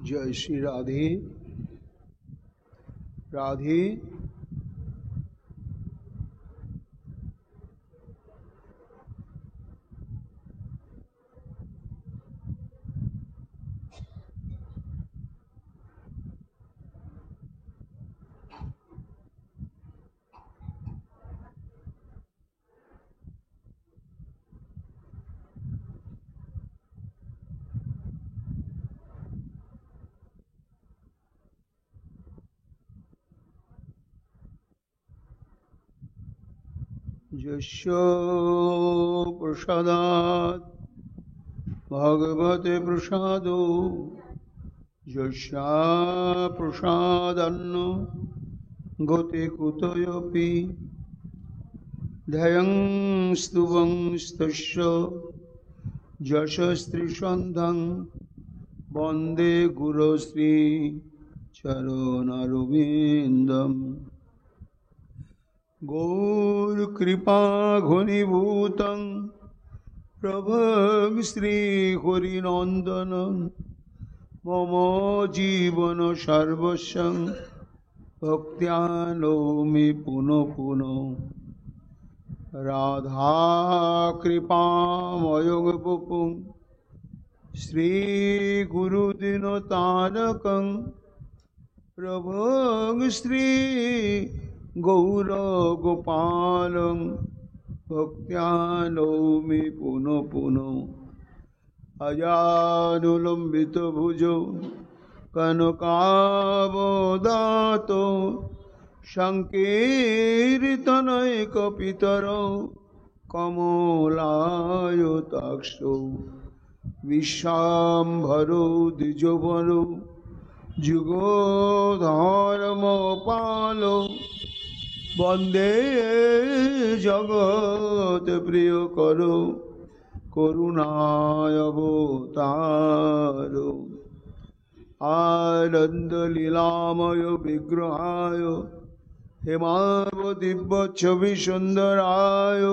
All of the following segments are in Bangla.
जय श्री राधे राधे। यस्य प्रसादात् भगवते प्रसादो यस्या प्रसादान्न गते कुतोऽपि ध्ययं स्तुवं तस्य यशस्त्रिसन्धं वन्दे गुरुश्री चरणरविन्दम्। गौर कृपा घनीभूतं प्रभं श्री हरिनंदन मम जीवन सर्वस्व भक्त्यानौमि पुनः पुनः। राधा कृपामयं वपुं श्री गुरुदिनतारकं प्रभं श्री गौरगोपालं भक्त्यानौमि पुनः पुनः। अजानुलम्बितभुजौ कनकावदातो संकीर्तनैकपितरौ कमलायताक्षौ विश्वाम्भरो द्विजवरो जुगोधर्मपालो वंदे जगत प्रिय करो करुणावतारो। आनंद लीलामय विग्रहाय हेमावदिव्य सुंदराय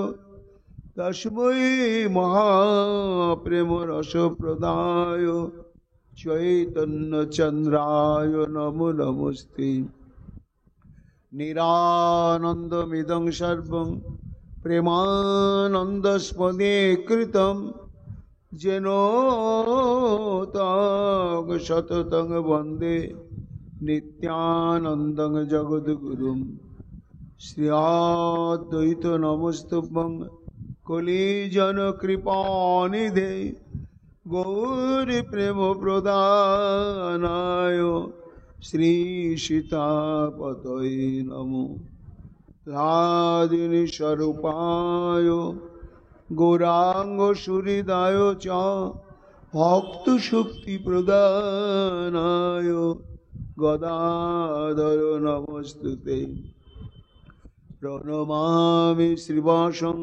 तस्मै महाप्रेम रस प्रदाय चैतन्य चंद्राय नमो नमस्ते। निरानंदमिदं सर्वं प्रेमानंदस्पदे कृतं जेन तं सततं वन्दे नित्यानन्दं जगद्गुरुं। श्री अद्वैत नमस्तुभ्यं कलिजन कृपानिधे गौर प्रेम प्रदानाय श्री सीतापतये नमो। राधिनी स्वरूपाय गौरांग सुहृदाय च भक्त शक्ति प्रदानाय गदाधर नमस्तुते। प्रणमामि श्रीवासं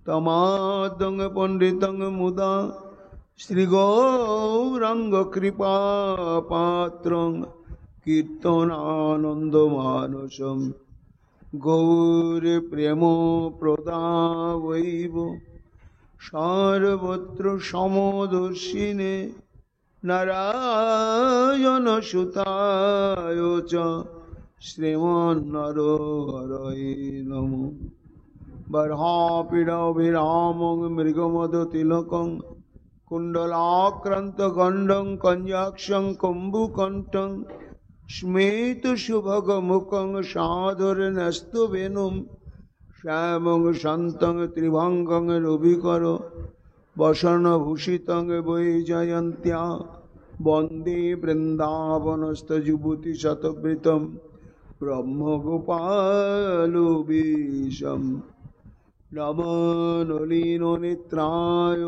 तमादं पंडितं मुदा श्री गौरांग कृपा पात्रं कीर्तनानंदमानसं गौर प्रेम प्रदावैव सर्वत्र समदर्शिने नारायण सुताय च श्रीमन्नरहरये नमो। बर्हापीडविरामं मृगमदतिलकं कुण्डलाक्रान्तगण्डं कञ्जाक्षं कुम्भुकण्ठं स्मेतसुभगमुखं साधुर्यनस्तवेनुं श्यामं शान्तं त्रिभङ्गं रविकर वसनभूषितं वैजयन्त्या वन्दे वृन्दावनस्थयुवतिशतवृतं ब्रह्मगोपालवेशं। नमो नलिननेत्राय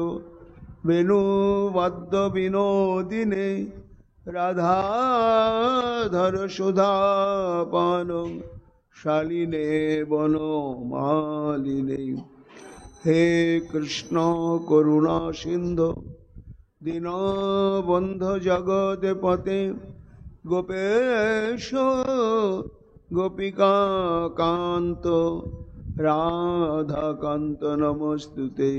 वेणुवाद्यविनोदिने राधाधर सुधापानं शालिने वनमालिने। हे कृष्ण करुणा सिंधु दीनबन्धु जगत्पते गोपेश गोपिका कांत राधाकांत नमस्तुते।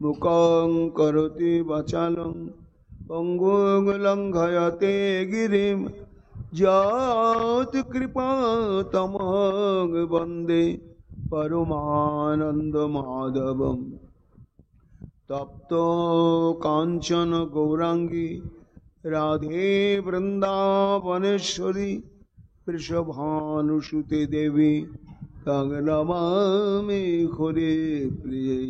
मुखं करोति वाचालं পঙ্গুং লঙ্ঘয়তে গিরিম যৎ কৃপাতমং বন্দে পরমানন্দ মাধবম। তপ্ত কাঞ্চন গৌরাঙ্গী রাধে বৃন্দাবনেশ্বরী বৃষভানুসুতে দেবী তং নমামি হরে প্রিয়ে।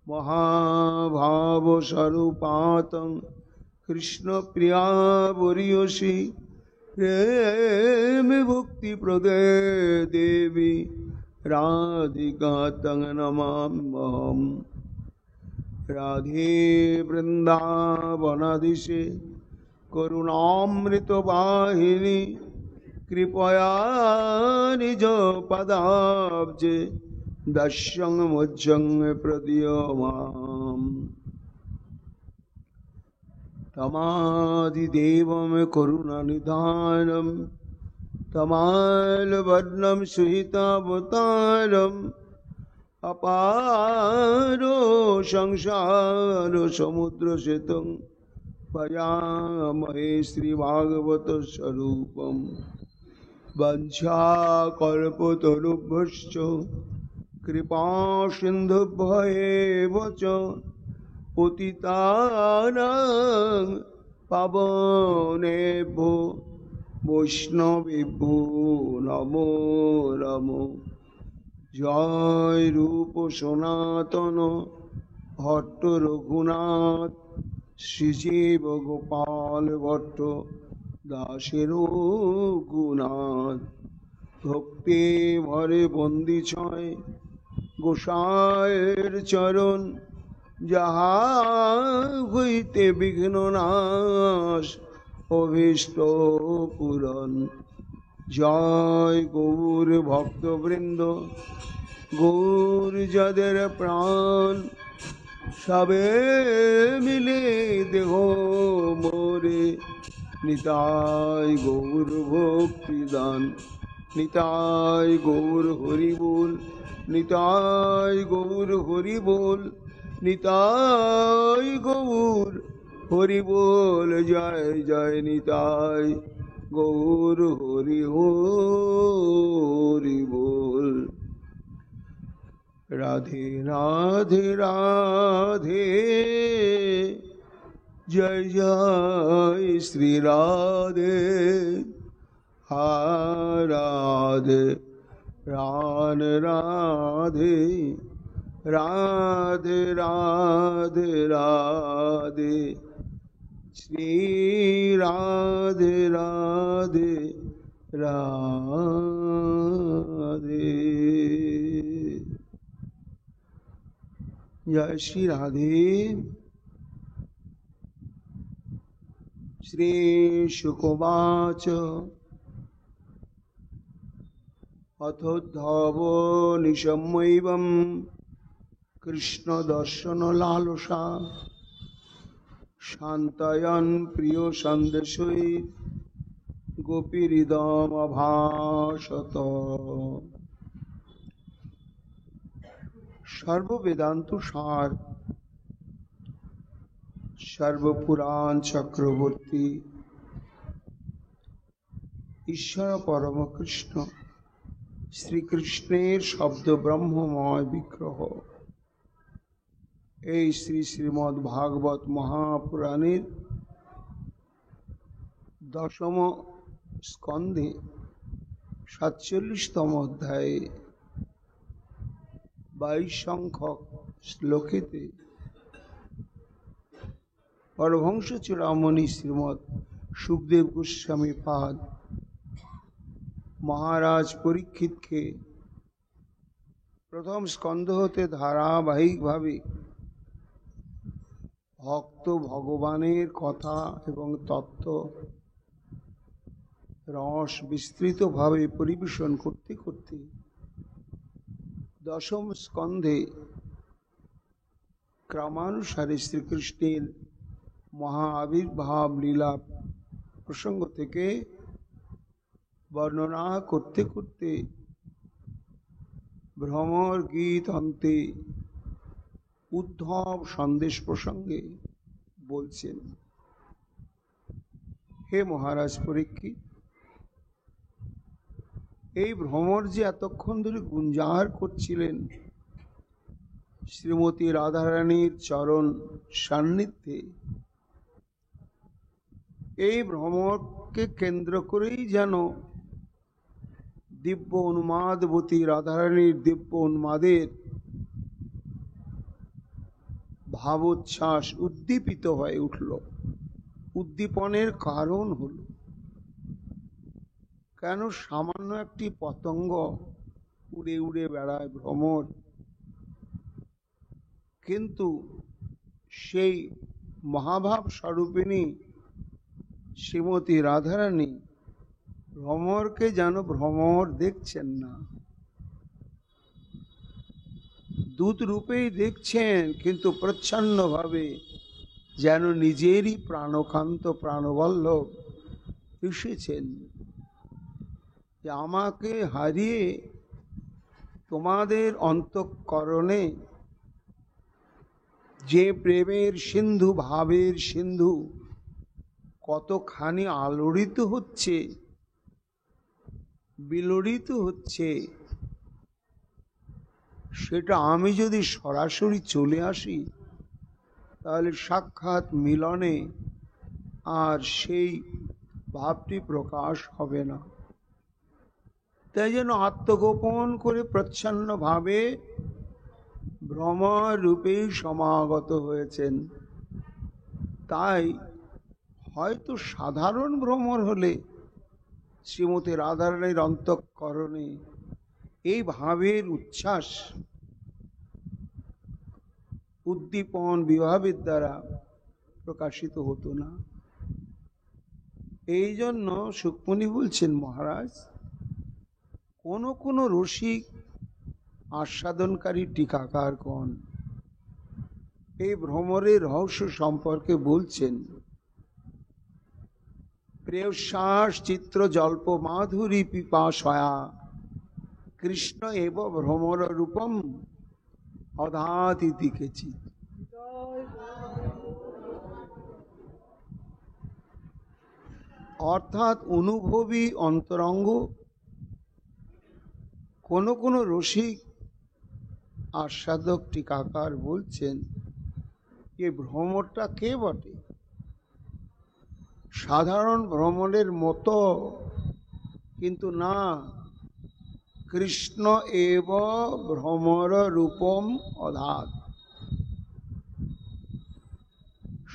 মহাভাব স্বরূপাতং কৃষ্ণ প্রিয়া বরিয়সী প্রেম ভক্তি প্রদে দেবী রাধিকা তং নমাম্যহম। রাধে বৃন্দাবনাধীশে করুণামৃত বাহিনী কৃপয়া নিজ পদাব্জে দস্যং মুজ্জং প্রদীয়মাম। তমাদিদেবম করুণানিধানম তমালবর্ণম সুহিতাবতারম অপারো সংসার সমুদ্র সেতুং ভজামহে শ্রীভাগবত স্বরূপম। বঞ্ছাকল্পতরুভ্যশ্চ কৃপা সিন্ধুভ্যেব চ পতিতানাং পাবনেভ্যো বৈষ্ণবেভ্যো নমো নমো। জয় রূপ সনাতন ভট্ট রঘুনাথ শ্রীজীব গোপাল ভট্ট দাসের গুনাথ। ভক্তি ভরে বন্দি ছয় গোসাইয়ের চরণ যাহা হইতে বিঘ্ন নাশ অভীষ্ট পূরণ। জয় গৌর ভক্তবৃন্দ গৌর যাদের প্রাণ সবে মিলে দেহ মোরে নিতাই গৌর ভক্তিদান। নিতাই গৌর হরি বল নিতাই গৌর হরি বল নিতাই গৌর হরি বল। জয় জয় নিতাই গৌর হরি হরি বল। রাধে রাধে রাধে জয় জয় শ্রী রাধে। রাধে রান রাধে রাধে রাধে রাধে শ্রী রাধে রাধে রাধে। জয় শ্রী রাধে। শ্রী শুকোবাচ অথোদ্ধব নিশম্যৈবং কৃষ্ণ দর্শন লালসা শান্তয়ন প্রিয় সন্দেশৈ গোপীহৃদম অভাসত। সর্ববেদান্ত সার সর্বপুরাণ চক্রবর্তী ঈশ্বর পরম কৃষ্ণ শ্রীকৃষ্ণের শব্দ ব্রহ্মময় বিগ্রহ এই শ্রী শ্রীমদ্ ভাগবত মহাপুরাণের দশম স্কন্ধে 47তম অধ্যায়ে 22 সংখ্যক শ্লোকেতে পরমহংস চূড়ামণি শ্রীমৎ সুখদেব গোস্বামী পাদ মহারাজ পরীক্ষিতকে প্রথম স্কন্ধ হতে ধারাবাহিকভাবে ভক্ত ভগবানের কথা এবং তত্ত্ব রস বিস্তৃতভাবে পরিবেশন করতে করতে দশম স্কন্ধে ক্রমানুসারে শ্রীকৃষ্ণের মহা আবির্ভাব লীলা প্রসঙ্গ থেকে বর্ণনা করতে করতে ভ্রমর গীত অন্তে উদ্ধব সন্দেশ প্রসঙ্গে বলছেন। হে মহারাজ পরীক্ষিত, এই ভ্রমর যে এতক্ষণ ধরে গুঞ্জার করছিলেন শ্রীমতী রাধারানীর চরণ সান্নিধ্যে, এই ভ্রমরকে কেন্দ্র করেই যেন দিব্য উন্মাদবতী রাধারানীর দিব্য উন্মাদের ভাবোচ্ছ্বাস উদ্দীপিত হয়ে উঠল। উদ্দীপনের কারণ হল, কেন সামান্য একটি পতঙ্গ উড়ে উড়ে বেড়ায় ভ্রমর, কিন্তু সেই মহাভাব স্বরূপিণী শ্রীমতী রাধারানী ভ্রমরকে যেন ভ্রমর দেখছেন না, দূত রূপেই দেখছেন, কিন্তু প্রচ্ছন্নভাবে যেন নিজেরই প্রাণকান্ত প্রাণবল্লভ এসেছেন যে আমাকে হারিয়ে তোমাদের অন্তঃকরণে যে প্রেমের সিন্ধু, ভাবের সিন্ধু কতখানি আলোড়িত হচ্ছে, বিলড়িত হচ্ছে, সেটা আমি যদি সরাসরি চলে আসি তাহলে সাক্ষাৎ মিলনে আর সেই ভাবটি প্রকাশ হবে না। তাই যেন আত্মগোপন করে প্রচ্ছন্নভাবে ভ্রমর রূপেই সমাগত হয়েছেন। তাই হয়তো সাধারণ ভ্রমর হলে শ্রীমতী রাধারানীর অন্তঃকরণে এই ভাবের উচ্ছ্বাস উদ্দীপন বিভাবের দ্বারা প্রকাশিত হতো না। এই জন্য সুকমণি বলছেন, মহারাজ, কোন রসিক আস্বাদনকারী টিকাকারগণ এই ভ্রমরের রহস্য সম্পর্কে বলছেন। প্রেয়শ্বাস চিত্র জল্প মাধুরী পিপাসয়া কৃষ্ণ এব ভ্রমর রূপম অধাতিথি কেচিৎ। অর্থাৎ অনুভবী অন্তরঙ্গ কোন রসিক আস্বাদক টিকাকার বলছেন যে ভ্রমরটা কে বটে, সাধারণ ভ্রমণের মতো কিন্তু না, কৃষ্ণ এব ভ্রমর রূপম অধাত।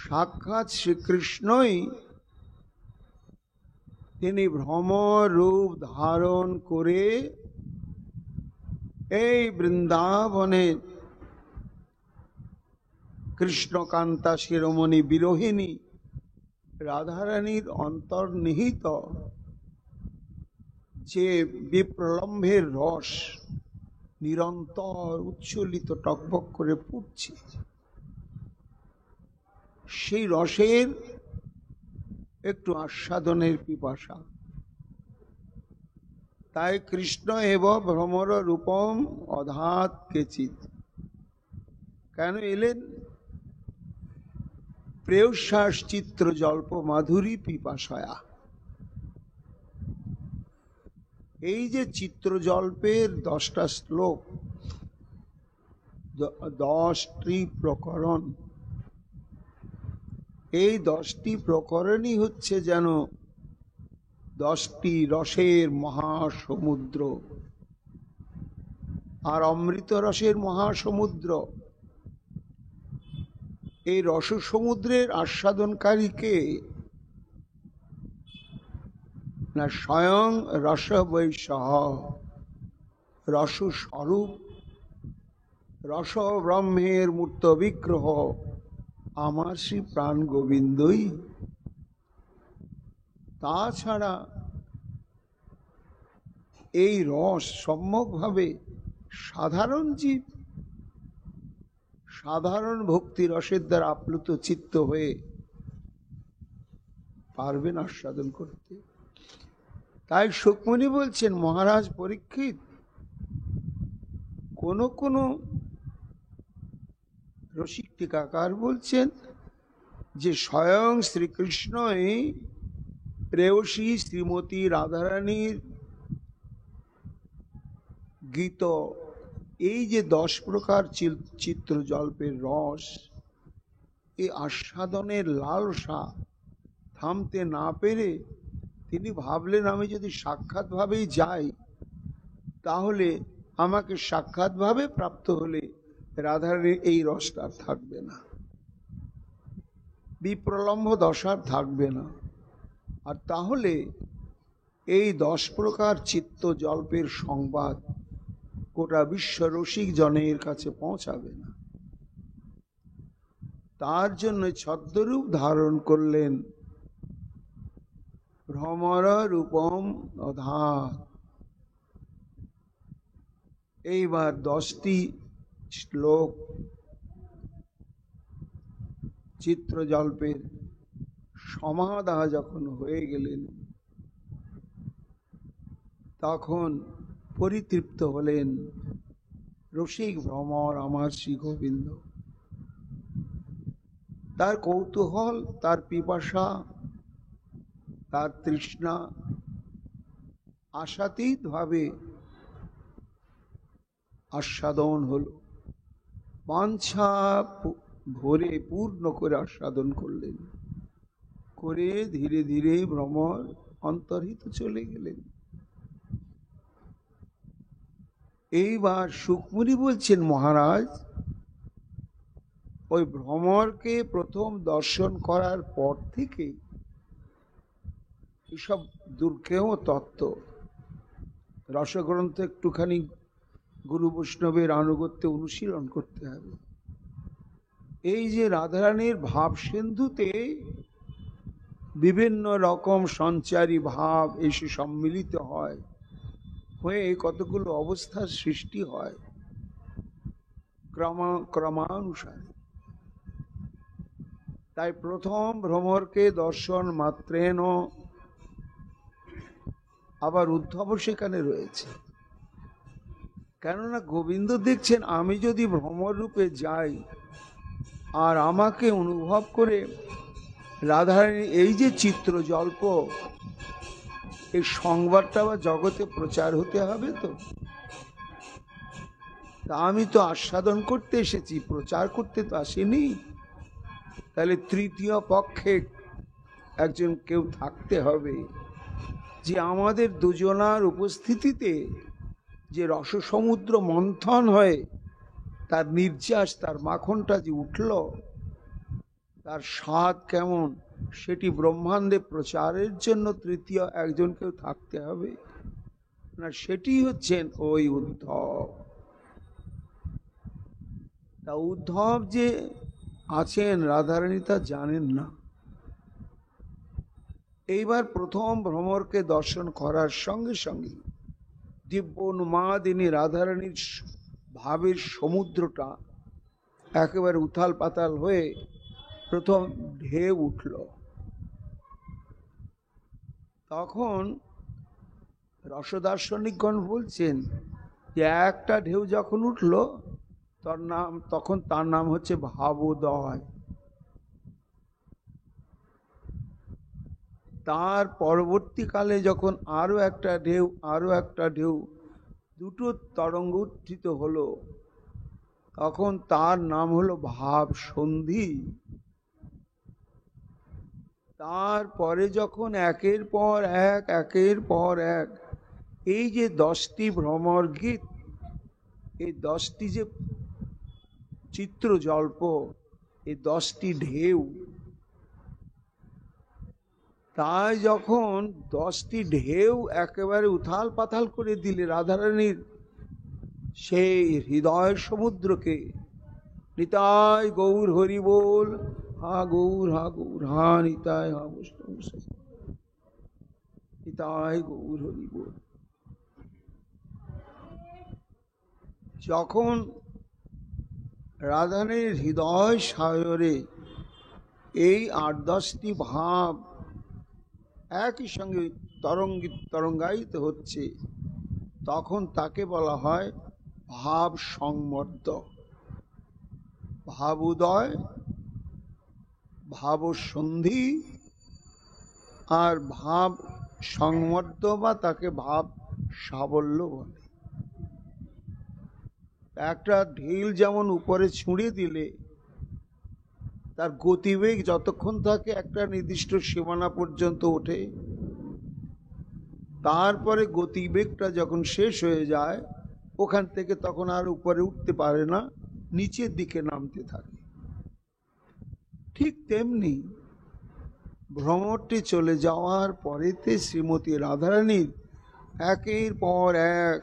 সাক্ষাৎ শ্রীকৃষ্ণই তিনি ভ্রমর রূপ ধারণ করে এই বৃন্দাবনে কৃষ্ণকান্তা শিরোমণি বিরোহিণী রাধারানীর অন্তর্নিহিত যে বিপ্রলম্ভের রস নিরন্তর উচ্ছ্বলিত টকবক করে ফুটছে, সেই রসের একটু আস্বাদনের পিপাসা। তাই কৃষ্ণ এব ভ্রমর রূপম অধাত কেচিৎ কেন এলেন? প্রেয়শ্বাস চিত্র জল্প মাধুরী পিপাসয়া। এই যে চিত্রজল্পের 10টা শ্লোক, 10টি প্রকরণ, এই 10টি প্রকরণই হচ্ছে যেন 10টি রসের মহাসমুদ্র, আর অমৃত রসের মহাসমুদ্র। এই রস সমুদ্রের আস্বাদনকারীকে না স্বয়ং রস বৈশহ, রস স্বরূপ, রস ব্রহ্মের মূর্ত বিগ্রহ আমার শ্রী প্রাণ গোবিন্দই। তাছাড়া এই রস সম্যকভাবে সাধারণ জীব সাধারণ ভক্তি রসের দ্বারা আপ্লুত চিত্ত হয়ে পারবেন আস্বাদন করতে। তাই সুকমণি বলছেন, মহারাজ পরীক্ষিত, কোন রসিক টিকাকার বলছেন যে স্বয়ং শ্রীকৃষ্ণই প্রেয়সী শ্রীমতী রাধারানীর গীত, এই যে 10 প্রকার চিত্র জল্পের রস, এই আস্বাদনের লালসা থামতে না পেরে তিনি ভাবলেন, আমি যদি সাক্ষাৎ ভাবেই যাই তাহলে আমাকে সাক্ষাৎ ভাবে প্রাপ্ত হলে রাধারানীর এই রসটা থাকবে না, বিপ্রলম্ভ দশার থাকবে না, আর তাহলে এই 10 প্রকার চিত্ত জল্পের সংবাদ গোটা বিশ্ব রসিক জনের কাছে পৌঁছাবে না। তার জন্য ছদ্মরূপ ধারণ করলেন ভ্রমর রূপম অধাত। এইবার 10টি শ্লোক চিত্রজল্পের সমাধা যখন হয়ে গেলেন, তখন পরিতৃপ্ত হলেন রসিক ভ্রমর আমার শ্রী গোবিন্দ। তার কৌতূহল, তার পিপাসা, তার তৃষ্ণা আশাতীত ভাবে আস্বাদন হল, বাঞ্ছা ভরে পূর্ণ করে আস্বাদন করলেন, করে ধীরে ধীরে ভ্রমর অন্তর্হিত চলে গেলেন। এইবার সুখমুনি বলছেন, মহারাজ, ওই ভ্রমরকে প্রথম দর্শন করার পর থেকে এসব দুর্গেয় তত্ত্ব, রসগ্রন্থ একটুখানি গুরু বৈষ্ণবের আনুগত্যে অনুশীলন করতে হবে। এই যে রাধারানীর ভাব সিন্ধুতে বিভিন্ন রকম সঞ্চারী ভাব এসে সম্মিলিত হয়, হয়ে কতগুলো অবস্থার সৃষ্টি হয় ক্রমানুসারে। তাই প্রথম ভ্রমরকে দর্শন মাত্রেন, আবার উদ্ধব সেখানে রয়েছে। কেননা গোবিন্দ দেখছেন, আমি যদি ভ্রমর রূপে যাই আর আমাকে অনুভব করে রাধারানীর এই যে চিত্র জল্প, এই সংবাদটা বা জগতে প্রচার হতে হবে, তো তা আমি তো আস্বাদন করতে এসেছি, প্রচার করতে তো আসিনি। তাহলে তৃতীয় পক্ষে একজন কেউ থাকতে হবে, যে আমাদের দুজনার উপস্থিতিতে যে রসসমুদ্র মন্থন হয়ে তার নির্যাস, তার মাখনটা যে উঠল, তার স্বাদ কেমন, সেটি ব্রহ্মাণ্ডে প্রচারের জন্য তৃতীয় একজন কেউ থাকতে হবে না। সেটি হচ্ছেন ওই উদ্ধব। তা উদ্ধব যে আছেন রাধারানী তা জানেন না। এইবার প্রথম ভ্রমরকে দর্শন করার সঙ্গে সঙ্গে দিব্য উন্মাদিনী রাধারানীর ভাবের সমুদ্রটা একেবারে উথাল পাতাল হয়ে প্রথম ঢেউ উঠল। তখন রসদার্শনিকগণ বলছেন যে একটা ঢেউ যখন উঠল তখন তার নাম হচ্ছে ভাবোদয়। তার পরবর্তীকালে যখন আরো একটা ঢেউ দুটো তরঙ্গ উত্থিত হলো, তখন তার নাম হলো ভাব সন্ধি। তারপরে যখন একের পর এক এই যে 10টি ভ্রমর গীত, এই 10টি যে চিত্র জল্প, এই 10টি ঢেউ, তাই যখন 10টি ঢেউ একেবারে উথাল পাথাল করে দিলে রাধারানীর সেই হৃদয় সমুদ্রকে, নিতাই গৌর হরি বল, হা গৌর হা নিতাই, হা বৈষ্ণব নিতাই গৌর হরি বল। যখন রাধারানীর হৃদয় সাগরে এই 8-10টি ভাব একই সঙ্গে তরঙ্গায়িত হচ্ছে, তখন তাকে বলা হয় ভাব সংমর্দ, ভাবোদয়, ভাবসন্ধি আর ভাব সংমর্দ বা তাকে ভাব সাবল্য বলে। একটা ঢিল যেমন উপরে ছুঁড়ে দিলে তার গতিবেগ যতক্ষণ থাকে একটা নির্দিষ্ট সীমানা পর্যন্ত ওঠে, তারপরে গতিবেগটা যখন শেষ হয়ে যায় ওখান থেকে তখন আর উপরে উঠতে পারে না, নিচের দিকে নামতে থাকে। ঠিক তেমনি ভ্রমরটি চলে যাওয়ার পরেতে শ্রীমতী রাধারানীর একের পর এক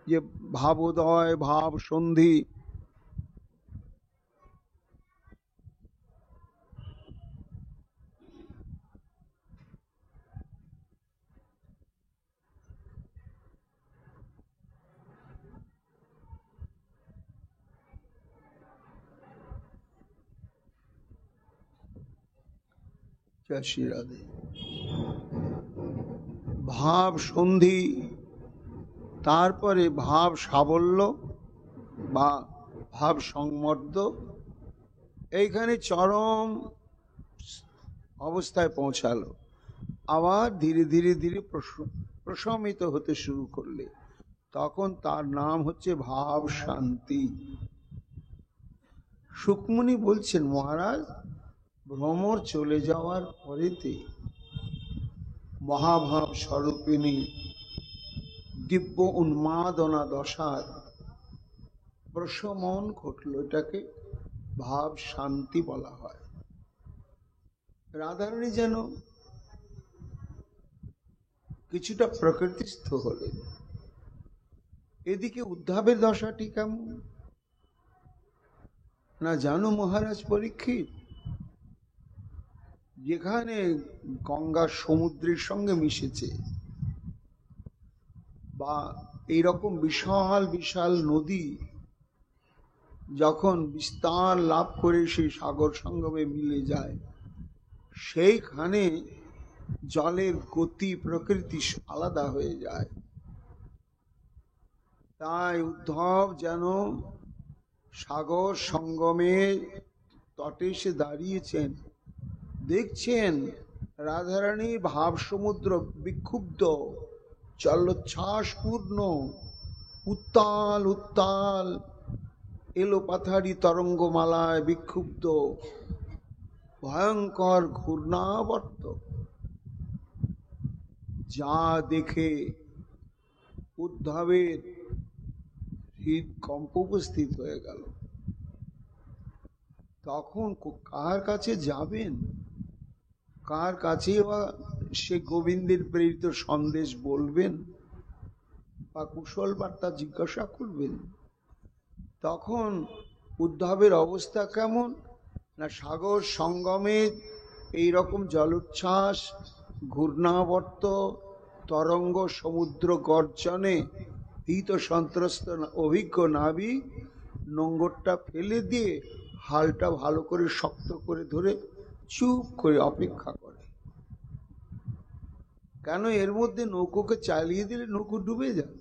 যে ভাবোদয়, ভাব সন্ধি, রাধে, ভাব সন্ধি, তারপরে ভাব সাবল্য বা ভাব সংমর্দ, এইখানে চরম অবস্থায় পৌঁছালো। আবার ধীরে ধীরে ধীরে প্রশমিত হতে শুরু করলে তখন তার নাম হচ্ছে ভাব শান্তি। সুকমুনি বলছেন, মহারাজ ভ্রমর চলে যাওয়ার পরেতে মহাভাব স্বরূপিণী দিব্য উন্মাদনা দশার প্রশমন ঘটল। এটাকে ভাব শান্তি বলা হয়। রাধারানী যেন কিছুটা প্রকৃতিস্থ হলেন। এদিকে উদ্ধবের দশাটি কেমন না জানো মহারাজ পরীক্ষিত? যেখানে গঙ্গা সমুদ্রের সঙ্গে মিশেছে বা এইরকম বিশাল বিশাল নদী যখন বিস্তার লাভ করে সেই সাগর সঙ্গমে মিলে যায়, সেইখানে জলের গতি প্রকৃতি আলাদা হয়ে যায়। তাই উদ্ধব যেন সাগর সঙ্গমে তটে এসে দাঁড়িয়েছেন, দেখছেন রাধারানীর ভাব সমুদ্র বিক্ষুব্ধ, জলোচ্ছ্বাসপূর্ণ, উত্তাল উত্তাল এলো পাথারি তরঙ্গমালায় বিক্ষুব্ধ, ভয়ঙ্কর ঘূর্ণাবর্ত। যা দেখে উদ্ধবের হৃদকম্প উপস্থিত হয়ে গেল। তখন কার কাছে যাবেন, কার কাছে বা সে গোবিন্দের প্রেরিত সন্দেশ বলবেন বা কুশল বার্তা জিজ্ঞাসা করবেন? তখন উদ্ধবের অবস্থা কেমন না, সাগর সঙ্গমে এইরকম জলোচ্ছ্বাস, ঘূর্ণাবর্ত, তরঙ্গ, সমুদ্র গর্জনে ভীত সন্ত্রস্ত অভিজ্ঞ নাবিক নোঙ্গরটা ফেলে দিয়ে হালটা ভালো করে শক্ত করে ধরে চুপ করে অপেক্ষা করে। কেন? এর মধ্যে নৌকোকে চালিয়ে দিলে নৌকো ডুবে যাবে।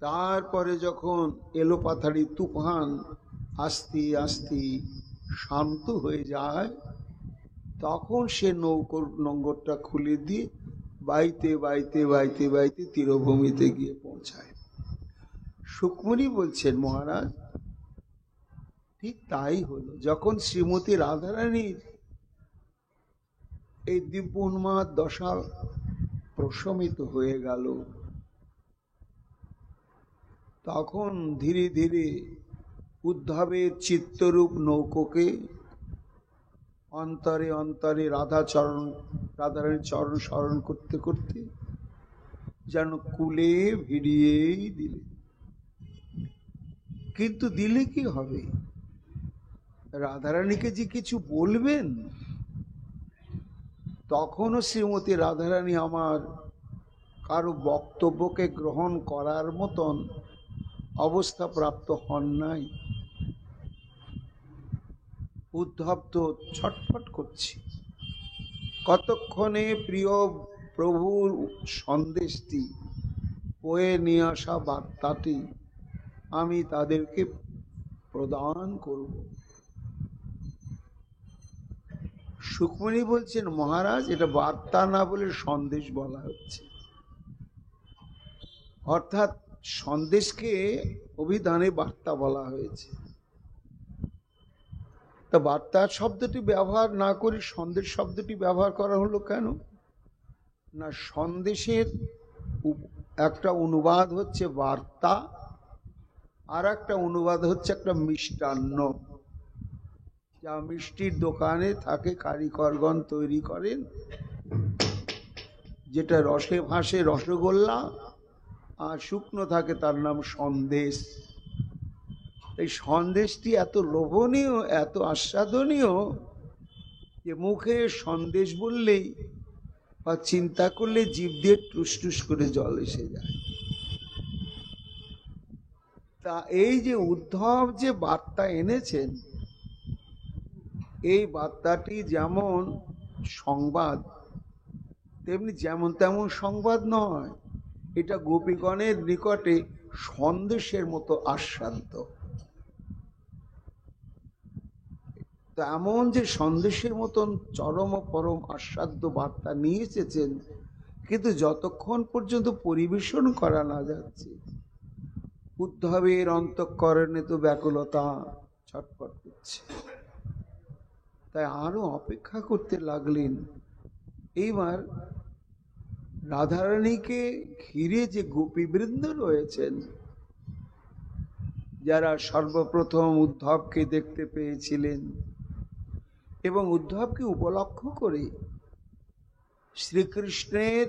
তারপরে যখন এলো পাথারি তুফান আস্তে আস্তে শান্ত হয়ে যায়, তখন সে নোঙ্গরটা খুলে দিয়ে বাইতে বাইতে বাইতে বাইতে তীরভূমিতে গিয়ে পৌঁছায়। সুকমুনি বলছেন, মহারাজ ঠিক তাই হলো। যখন শ্রীমতী রাধারানীর এই দিব্য উন্মাদ দশা প্রশমিত হয়ে গেল, তখন ধীরে ধীরে উদ্ধবের চিত্তরূপ নৌকোকে অন্তরে অন্তরে রাধারানীর চরণ স্মরণ করতে করতে যেন কুলে ভিড়িয়েই দিলে। কিন্তু দিলে কি হবে? রাধারানীকে যে কিছু বলবেন, তখনও শ্রীমতী রাধারানী আমার কারো বক্তব্যকে গ্রহণ করার মতন অবস্থা প্রাপ্ত হন নাই। উদ্ধব তো ছটফট করছে, কতক্ষণে প্রিয় প্রভুর সন্দেশটি বয়ে নিয়ে আসা বার্তাটি আমি তাদেরকে প্রদান করব। সুখমণি বলছেন, মহারাজ এটা বার্তা না বলে সন্দেশ বলা হচ্ছে। অর্থাৎ সন্দেশকে অভিধানে বার্তা বলা হয়েছে। তা বার্তা শব্দটি ব্যবহার না করে সন্দেশ শব্দটি ব্যবহার করা হলো কেন? না, সন্দেশের একটা অনুবাদ হচ্ছে বার্তা, আর একটা অনুবাদ হচ্ছে একটা মিষ্টান্ন, যা মিষ্টির দোকানে থাকে কারিগরগণ তৈরি করেন, যেটা রসে ভাসে রসগোল্লা, আর শুকনো থাকে তার নাম সন্দেশ। এই সন্দেশটি এত লোভনীয়, এত আস্বাদনীয় যে মুখে সন্দেশ বললেই বা চিন্তা করলে জিভ দিয়ে টুস টুস করে জল এসে যায়। তা এই যে উদ্ধব যে বার্তা এনেছেন, এই বার্তাটি যেমন সংবাদ, তেমনি যেমন তেমন সংবাদ নয়। এটা গোপীগণের নিকটে সন্দেশের মতো আস্বাদ্য। তো এমন যে সন্দেশের মতন চরম পরম আস্বাদ্য বার্তা নিয়ে এসেছেন, কিন্তু যতক্ষণ পর্যন্ত পরিবেশন করা না যাচ্ছে, উদ্ধবের অন্তঃকরণে তো ব্যাকুলতা ছটফট করছে। তাই আরো অপেক্ষা করতে লাগলেন। এইবার রাধারানীকে ঘিরে যে গোপীবৃন্দ রয়েছেন, যারা সর্বপ্রথম উদ্ধবকে দেখতে পেয়েছিলেন এবং উদ্ধবকে উপলক্ষ করে শ্রীকৃষ্ণের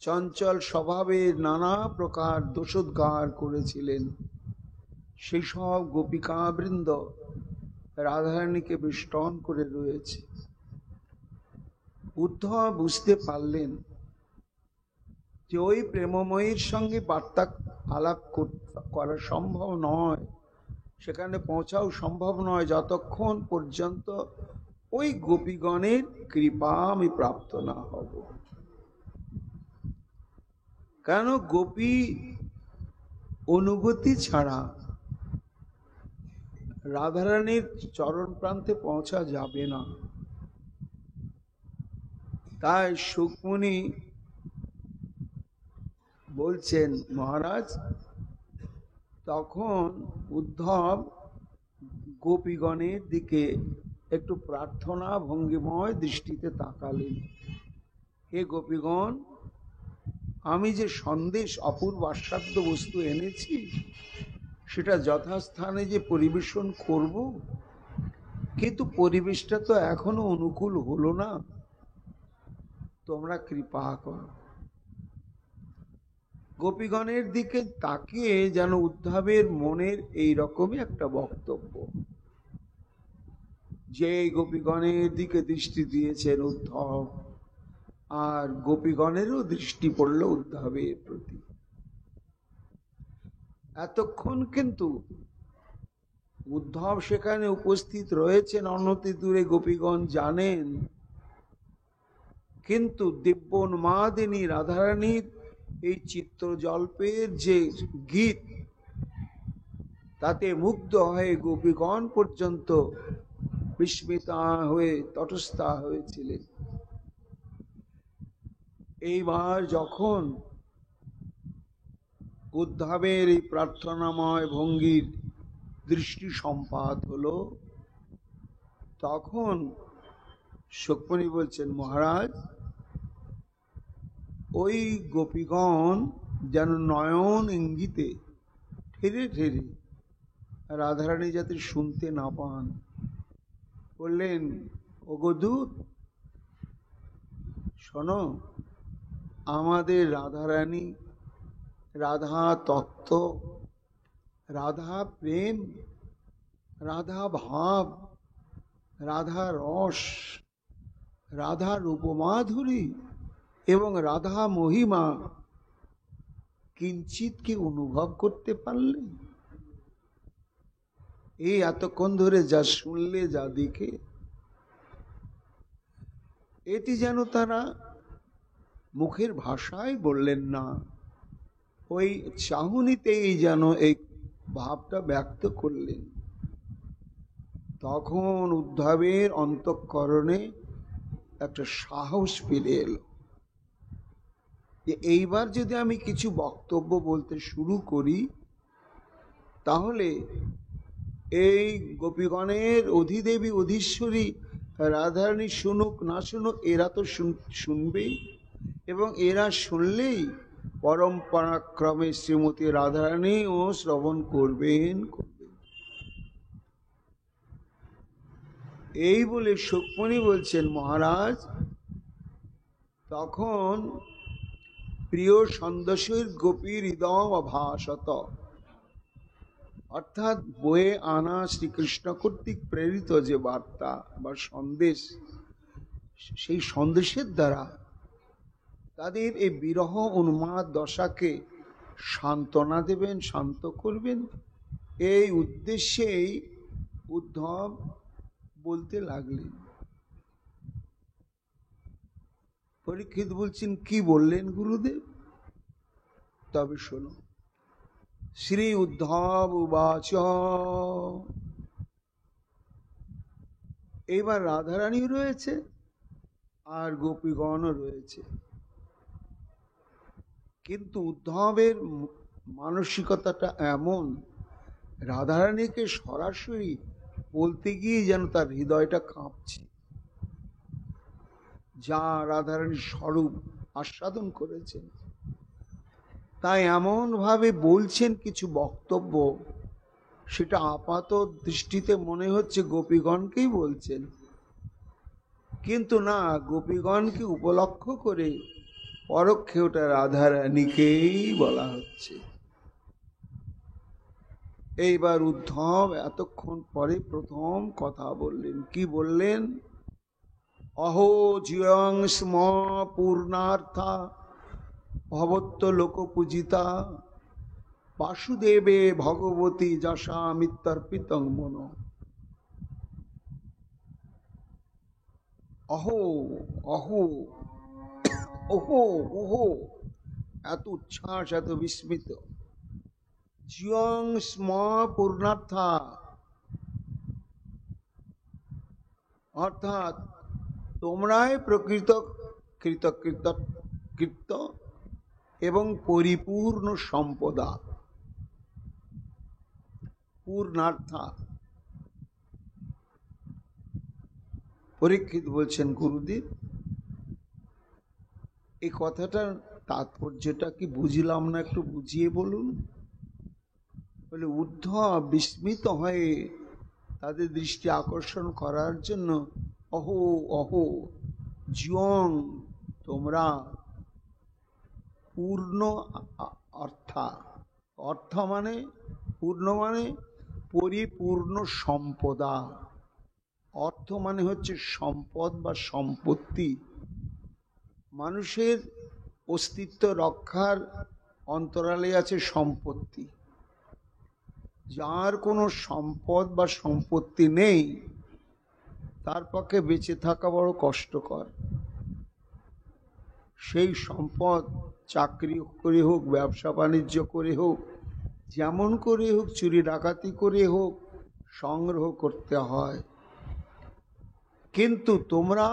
চঞ্চল স্বভাবের নানা প্রকার দোষোদ্গার করেছিলেন, সেই সব গোপিকাবৃন্দ রাধারানীকে বেষ্টন করে রয়েছে। উদ্ধব বুঝতে পারলেন যে ওই প্রেমময়ীর সঙ্গে বার্তা আলাপ করা সম্ভব নয়, সেখানে পৌঁছাও সম্ভব নয় যতক্ষণ পর্যন্ত ওই গোপীগণের কৃপা আমি প্রাপ্ত না হব। কেন? গোপী অনুভূতি ছাড়া রাধারানীর চরণ প্রান্তে পৌঁছা যাবে না। তাই সুখমণি বলছেন, মহারাজ, তখন উদ্ধব গোপীগণের দিকে একটু প্রার্থনা ভঙ্গিময় দৃষ্টিতে তাকালেন। হে গোপীগণ, আমি যে সন্দেশ অপূর্ব আস্বাদ্য বস্তু এনেছি, সেটা যথাস্থানে যে পরিবেশন করব, কিন্তু পরিবেশটা তো এখনো অনুকূল হলো না, তোমরা কৃপা করো। গোপীগণের দিকে তাকিয়ে যেন উদ্ধবের মনের এই রকমই একটা বক্তব্য, যে গোপীগণের দিকে দৃষ্টি দিয়েছেন উদ্ধব, আর গোপীগণেরও দৃষ্টি পড়ল উদ্ধবের প্রতি। এতক্ষণ কিন্তু উদ্ধব সেখানে উপস্থিত রয়েছেন, অনতি দূরে গোপীগণ জানেন, কিন্তু দিব্যোন্মাদিনী রাধারানীর এই চিত্রজল্পের যে গীত, তাতে মুগ্ধ হয়ে গোপীগণ পর্যন্ত বিস্মিতা হয়ে তটস্থা হয়েছিলেন। এইবার যখন উদ্ধবের এই প্রার্থনাময় ভঙ্গির দৃষ্টি সম্পাত হলো, তখন সুখমণি বলছেন, মহারাজ, ওই গোপীগণ যেন নয়ন ইঙ্গিতে ঠেলে ঠেলে রাধারানী যাতে শুনতে না পান, বললেন, ওগো দূত, শোনো, আমাদের রাধারানী রাধা তত্ত্ব, রাধা প্রেম, রাধা ভাব, রাধা রস, রাধা রূপমাধুরী এবং রাধা মহিমা কিঞ্চিত কি অনুভব করতে পারলেন? এই এতক্ষণ ধরে যা শুনলে, যা দেখে, এটি যেন তারা মুখের ভাষায় বললেন না, ওই চাহনিতেই যেন এই ভাবটা ব্যক্ত করলেন। তখন উদ্ধবের অন্তঃকরণে একটা সাহস ফিরে এলো যে এইবার যদি আমি কিছু বক্তব্য বলতে শুরু করি তাহলে এই গোপীগণের অধিদেবী অধীশ্বরী রাধারানী শুনুক না শুনুক এরা তো শুনবেই, এবং এরা শুনলেই পরম্পরাক্রমে শ্রীমতী রাধারানী ও শ্রবণ করবেন। এই বলে সুকমণি বলছেন, মহারাজ তখন প্রিয় সন্দস্যের গোপীর হৃদয় অভাসত, অর্থাৎ বয়ে আনা শ্রীকৃষ্ণ কর্তৃক প্রেরিত যে বার্তা বা সন্দেশ, সেই সন্দেশের দ্বারা তাদের এই বিরহ উন্মাদ দশাকে সান্ত্বনা দেবেন, শান্ত করবেন, এই উদ্দেশ্যেই উদ্ধব বলতে লাগলেন। পরীক্ষিত বলছেন, কি বললেন গুরুদেব? তবে শোনো। শ্রী উদ্ধব উবাচ, এইবার রাধারানী রয়েছে আর গোপীগণও রয়েছে, কিন্তু উদ্ধবের মানসিকতাটা এমন, রাধারানীকে সরাসরি বলতে গিয়ে যেন তার হৃদয়টা কাঁপছে, যা রাধারানীর স্বরূপ আস্বাদন করেছেন, তাই এমন ভাবে বলছেন কিছু বক্তব্য, সেটা আপাত দৃষ্টিতে মনে হচ্ছে গোপীগণকেই বলছেন, কিন্তু না, গোপীগণকে উপলক্ষ করে পরোক্ষে ওটা রাধারানীকেই বলা হচ্ছে। এইবার উদ্ধব এতক্ষণ পরে প্রথম কথা বললেন। কি বললেন? অহো জিয়ং স্ম পূর্ণার্থা ভবত্ব লোক পূজিতা বাসুদেবে ভগবতী যশা মিত্তর্পিতং মন। অহো অহো ওহো ওহো, এত উচ্ছ্বাস, এত বিস্মিত। জিয়ং স্ম পূর্ণার্থা, অর্থাৎ তোমরাই প্রকৃত কৃত এবং পরিপূর্ণ সম্পদা। পূর্ণার্থা। পরীক্ষিত বলছেন, গুরুদেব এই কথাটার তাৎপর্যটা কি বুঝলাম না, একটু বুঝিয়ে বলুন। বলে উদ্ধব বিস্মিত হয়ে তাদের দৃষ্টি আকর্ষণ করার জন্য অহো অহো জিয়ং, তোমরা পূর্ণ অর্থা, অর্থ মানে পূর্ণ মানে পরিপূর্ণ সম্পদা। অর্থ মানে হচ্ছে সম্পদ বা সম্পত্তি। মানুষের অস্তিত্ব রক্ষার অন্তরালে আছে সম্পত্তি। যার কোনো সম্পদ বা সম্পত্তি নেই তার পক্ষে বেঁচে থাকা বড় কষ্টকর। সেই সম্পদ চাকরি করে হোক, ব্যবসা বাণিজ্য করে হোক, যেমন করে হোক, চুরি ডাকাতি করে হোক, সংগ্রহ করতে হয়। কিন্তু তোমরা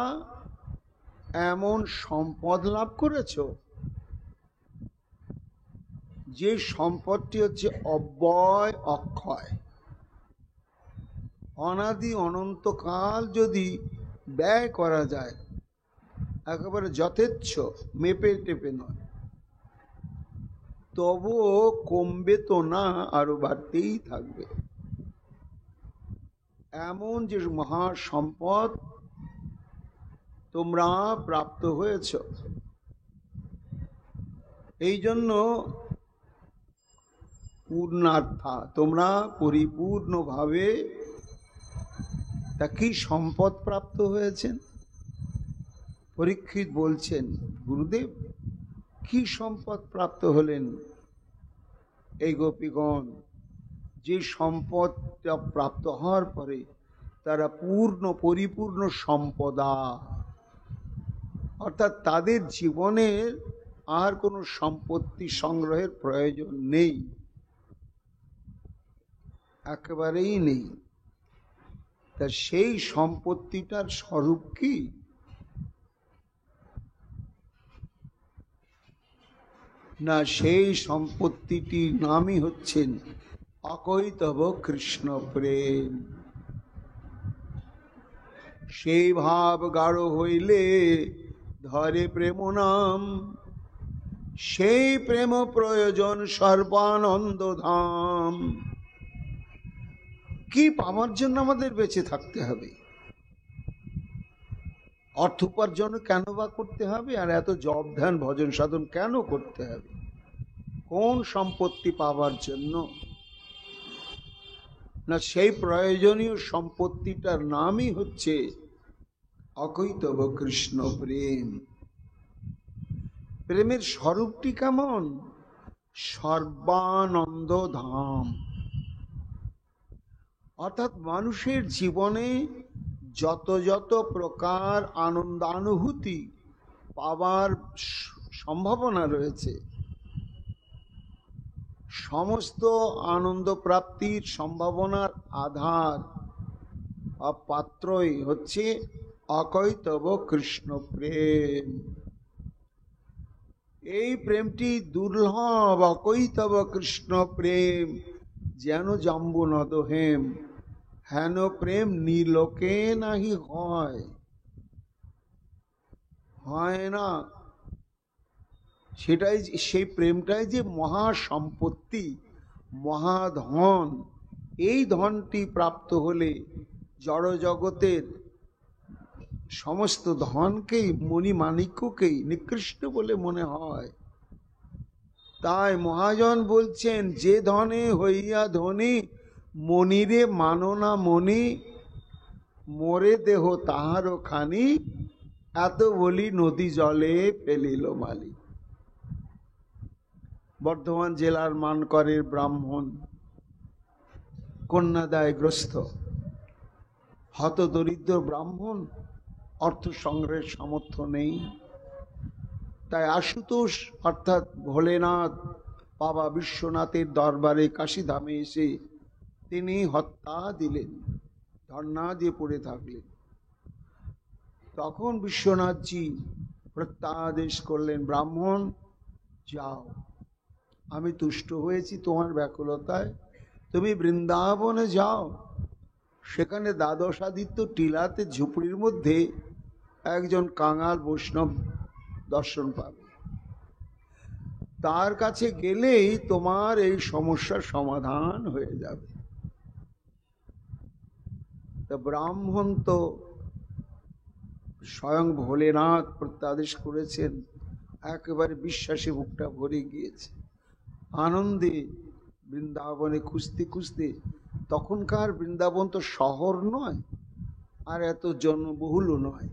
এমন সম্পদ লাভ করেছো যে সম্পদটি হচ্ছে অব্যয় অক্ষয়, অনাদি অনন্তকাল যদি ব্যয় করা যায়, একেবারে যথেচ্ছ, মেপে টেপে নয়, তবুও কমবে তো না, আরো বাড়তেই থাকবে। এমন যে মহা সম্পদ তোমরা প্রাপ্ত হয়েছ, এই জন্য পূর্ণার্থা, তোমরা পরিপূর্ণভাবে তা কি সম্পদ প্রাপ্ত হয়েছেন? পরীক্ষিত বলছেন, গুরুদেব কি সম্পদ প্রাপ্ত হলেন এই গোপীগণ? যে সম্পদটা প্রাপ্ত হওয়ার পরে তারা পরিপূর্ণ সম্পদা, অর্থাৎ তাদের জীবনের আর কোনো সম্পত্তি সংগ্রহের প্রয়োজন নেই, একেবারেই নেই। তা সেই সম্পত্তিটার স্বরূপ কি? না সেই সম্পত্তিটির নামই হচ্ছেন অকৈতব কৃষ্ণ প্রেম। সেই ভাব গাঢ় হইলে ধরে প্রেম নাম, সেই প্রেম প্রয়োজন সর্বানন্দ ধাম। কি পাওয়ার জন্য আমাদের বেঁচে থাকতে হবে? অর্থ উপার্জন কেন বা করতে হবে? আর এত জপ ধ্যান ভজন সাধন কেন করতে হবে? কোন সম্পত্তি পাওয়ার জন্য? না, সেই প্রয়োজনীয় সম্পত্তিটার নামই হচ্ছে অকৈতব কৃষ্ণ প্রেম। প্রেমের স্বরূপটি কেমন? সর্বানন্দ ধাম। অর্থাৎ মানুষের জীবনে যত যত প্রকার আনন্দানুভূতি পাওয়ার সম্ভাবনা রয়েছে, সমস্ত আনন্দ প্রাপ্তির সম্ভাবনার আধার বা পাত্রই হচ্ছে অকৈতব কৃষ্ণ প্রেম। এই প্রেমটি দুর্লভ। অকৈতব কৃষ্ণ প্রেম যেন জাম্বু নদহেম, হেন প্রেম নীলোকে নাহি হয়, হয় না। সেটাই, সেই প্রেমটাই যে মহা সম্পত্তি, মহাধন। এই ধনটি প্রাপ্ত হলে জড় জগতের সমস্ত ধনকেই, মণিমাণিক্যকেই নিকৃষ্ট বলে মনে হয়। তাই মহাজন বলছেন, যে ধনে হইয়া ধনী, মণিরে মানো না মণি, মোরে দেহ তাহারও খানি, এত বলি নদী জলে ফেলিল মালি। বর্ধমান জেলার মানকরের ব্রাহ্মণ, কন্যাদায়গ্রস্ত, হতদরিদ্র ব্রাহ্মণ, অর্থ সংগ্রহের সামর্থ্য নেই। তাই আশুতোষ অর্থাৎ ভোলেনাথ বাবা বিশ্বনাথের দরবারে কাশীধামে এসে তিনি হত্যা দিলেন, ধর্ণা দিয়ে পড়ে থাকলেন। তখন বিশ্বনাথজি প্রত্যাদেশ করলেন, ব্রাহ্মণ যাও, আমি তুষ্ট হয়েছি তোমার ব্যাকুলতায়, তুমি বৃন্দাবনে যাও। সেখানে দ্বাদশাদিত্য টিলাতে ঝুপড়ির মধ্যে একজন কাঙাল বৈষ্ণব দর্শন পাবে, তার কাছে গেলেই তোমার এই সমস্যার সমাধান হয়ে যাবে। তা ব্রাহ্মণ তো স্বয়ং ভোলেনাথ প্রত্যাদেশ করেছেন, একেবারে বিশ্বাসে বুকটা ভরে গিয়েছে। আনন্দে বৃন্দাবনে খুঁজতে খুঁজতে, তখনকার বৃন্দাবন তো শহর নয় আর এত জনবহুলও নয়,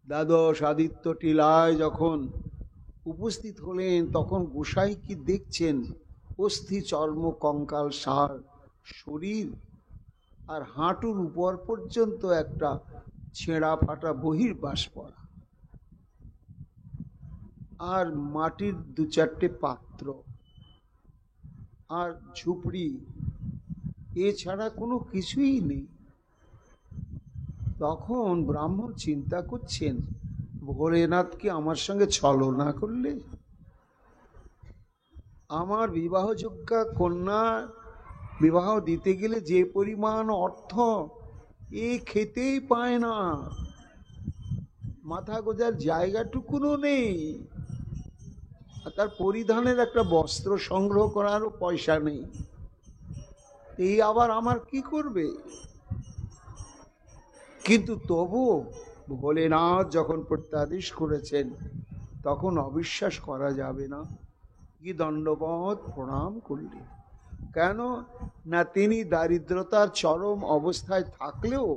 দ্বাদশ আদিত্য টিলায় যখন উপস্থিত হলেন, তখন গোসাই কি দেখছেন? অস্থি চর্ম কঙ্কাল সার শরীর, আর হাঁটুর উপর পর্যন্ত একটা ছেঁড়া ফাটা বহির্বাস পড়া, আর মাটির দু চারটে পাত্র আর ঝুপড়ি, এছাড়া কোনো কিছুই নেই। তখন ব্রাহ্মণ চিন্তা করছেন, ভোলেনাথ কি আমার সঙ্গে ছলনা করলে? আমার বিবাহযোগ্যা কন্যা বিবাহ দিতে গেলে যে পরিমাণ অর্থ এ খেতেই পায় না, মাথা গোজার জায়গাটুকুনও নেই, আর তার পরিধানের একটা বস্ত্র সংগ্রহ করারও পয়সা নেই, এই আবার আমার কি করবে? কিন্তু তবু ভোলেনাথ যখন প্রত্যাদেশ করেছেন, তখন অবিশ্বাস করা যাবে না। কি দণ্ডবত প্রণাম করলেন। কেন না, তিনি দারিদ্রতার চরম অবস্থায় থাকলেও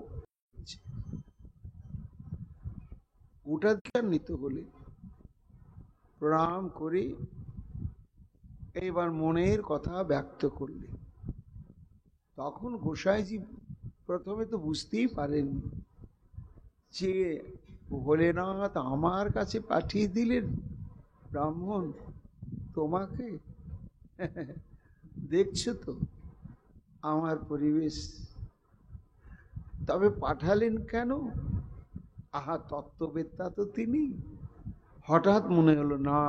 উঠাধিকান্বিত হলে প্রণাম করে এইবার মনের কথা ব্যক্ত করলে। তখন গোসাইজি প্রথমে তো বুঝতেই পারেননি যে ভোলেনাথ আমার কাছে পাঠিয়ে দিলেন ব্রাহ্মণ তোমাকে। দেখছো তো আমার পরিবেশ, তবে পাঠালেন কেন? আহা, তত্ত্ববেত্তা তো তিনি, হঠাৎ মনে হলো না,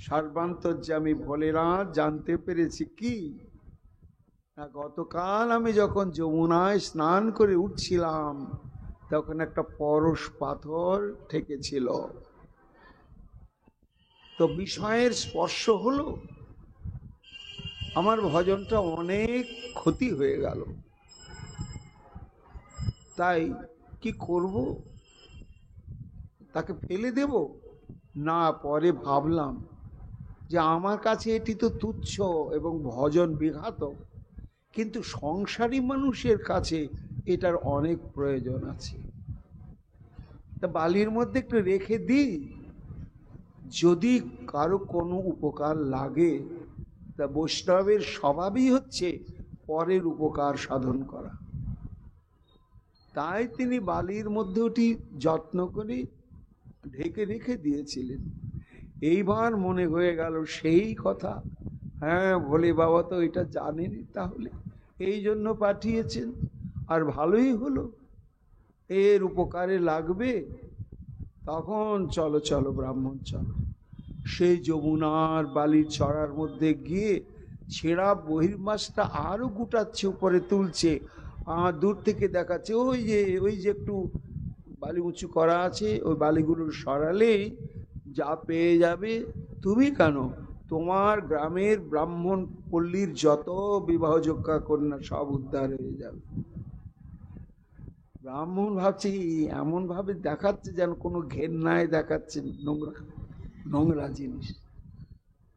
সর্বান্তর্যামী ভোলেনাথ জানতে পেরেছি কি না, গতকাল আমি যখন যমুনায় স্নান করে উঠছিলাম তখন একটা পরশ পাথর ঠেকেছিল, তো বিষয়ের স্পর্শ হলো, আমার ভজনটা অনেক ক্ষতি হয়ে গেল। তাই কি করব, তাকে ফেলে দেব না? পরে ভাবলাম যে আমার কাছে এটি তো তুচ্ছ এবং ভজন বিঘাতক, কিন্তু সংসারী মানুষের কাছে এটার অনেক প্রয়োজন আছে। তা বালির মধ্যে একটু রেখে দিই, যদি কারো কোনো উপকার লাগে। তা বৈষ্ণবের স্বভাবই হচ্ছে পরের উপকার সাধন করা। তাই তিনি বালির মধ্যে ওটি যত্ন করে ঢেকে রেখে দিয়েছিলেন। এইবার মনে হয়ে গেল সেই কথা, হ্যাঁ ভোলে বাবা তো এটা জানেনি, তাহলে এই জন্য পাঠিয়েছেন। আর ভালোই হলো, এর উপকারে লাগবে। তখন চলো চলো ব্রাহ্মণ চলো, সেই যমুনার বালির চড়ার মধ্যে গিয়ে ছেঁড়া বহির্মাসটা আরো গুটাচ্ছে, উপরে তুলছে, আর দূর থেকে দেখাচ্ছে ওই যে একটু বালি উঁচু করা আছে, ওই বালিগুলো সরালেই যা পেয়ে যাবে। তুমি কেন, তোমার গ্রামের ব্রাহ্মণ পল্লীর যত বিবাহযোগ্যা কন্যা সব উদ্ধার হয়ে যাবে। ব্রাহ্মণ ভাবছে, এমন ভাবে দেখাচ্ছে যেন কোনো ঘেন্নায় দেখাচ্ছে নোংরা নোংরা জিনিস।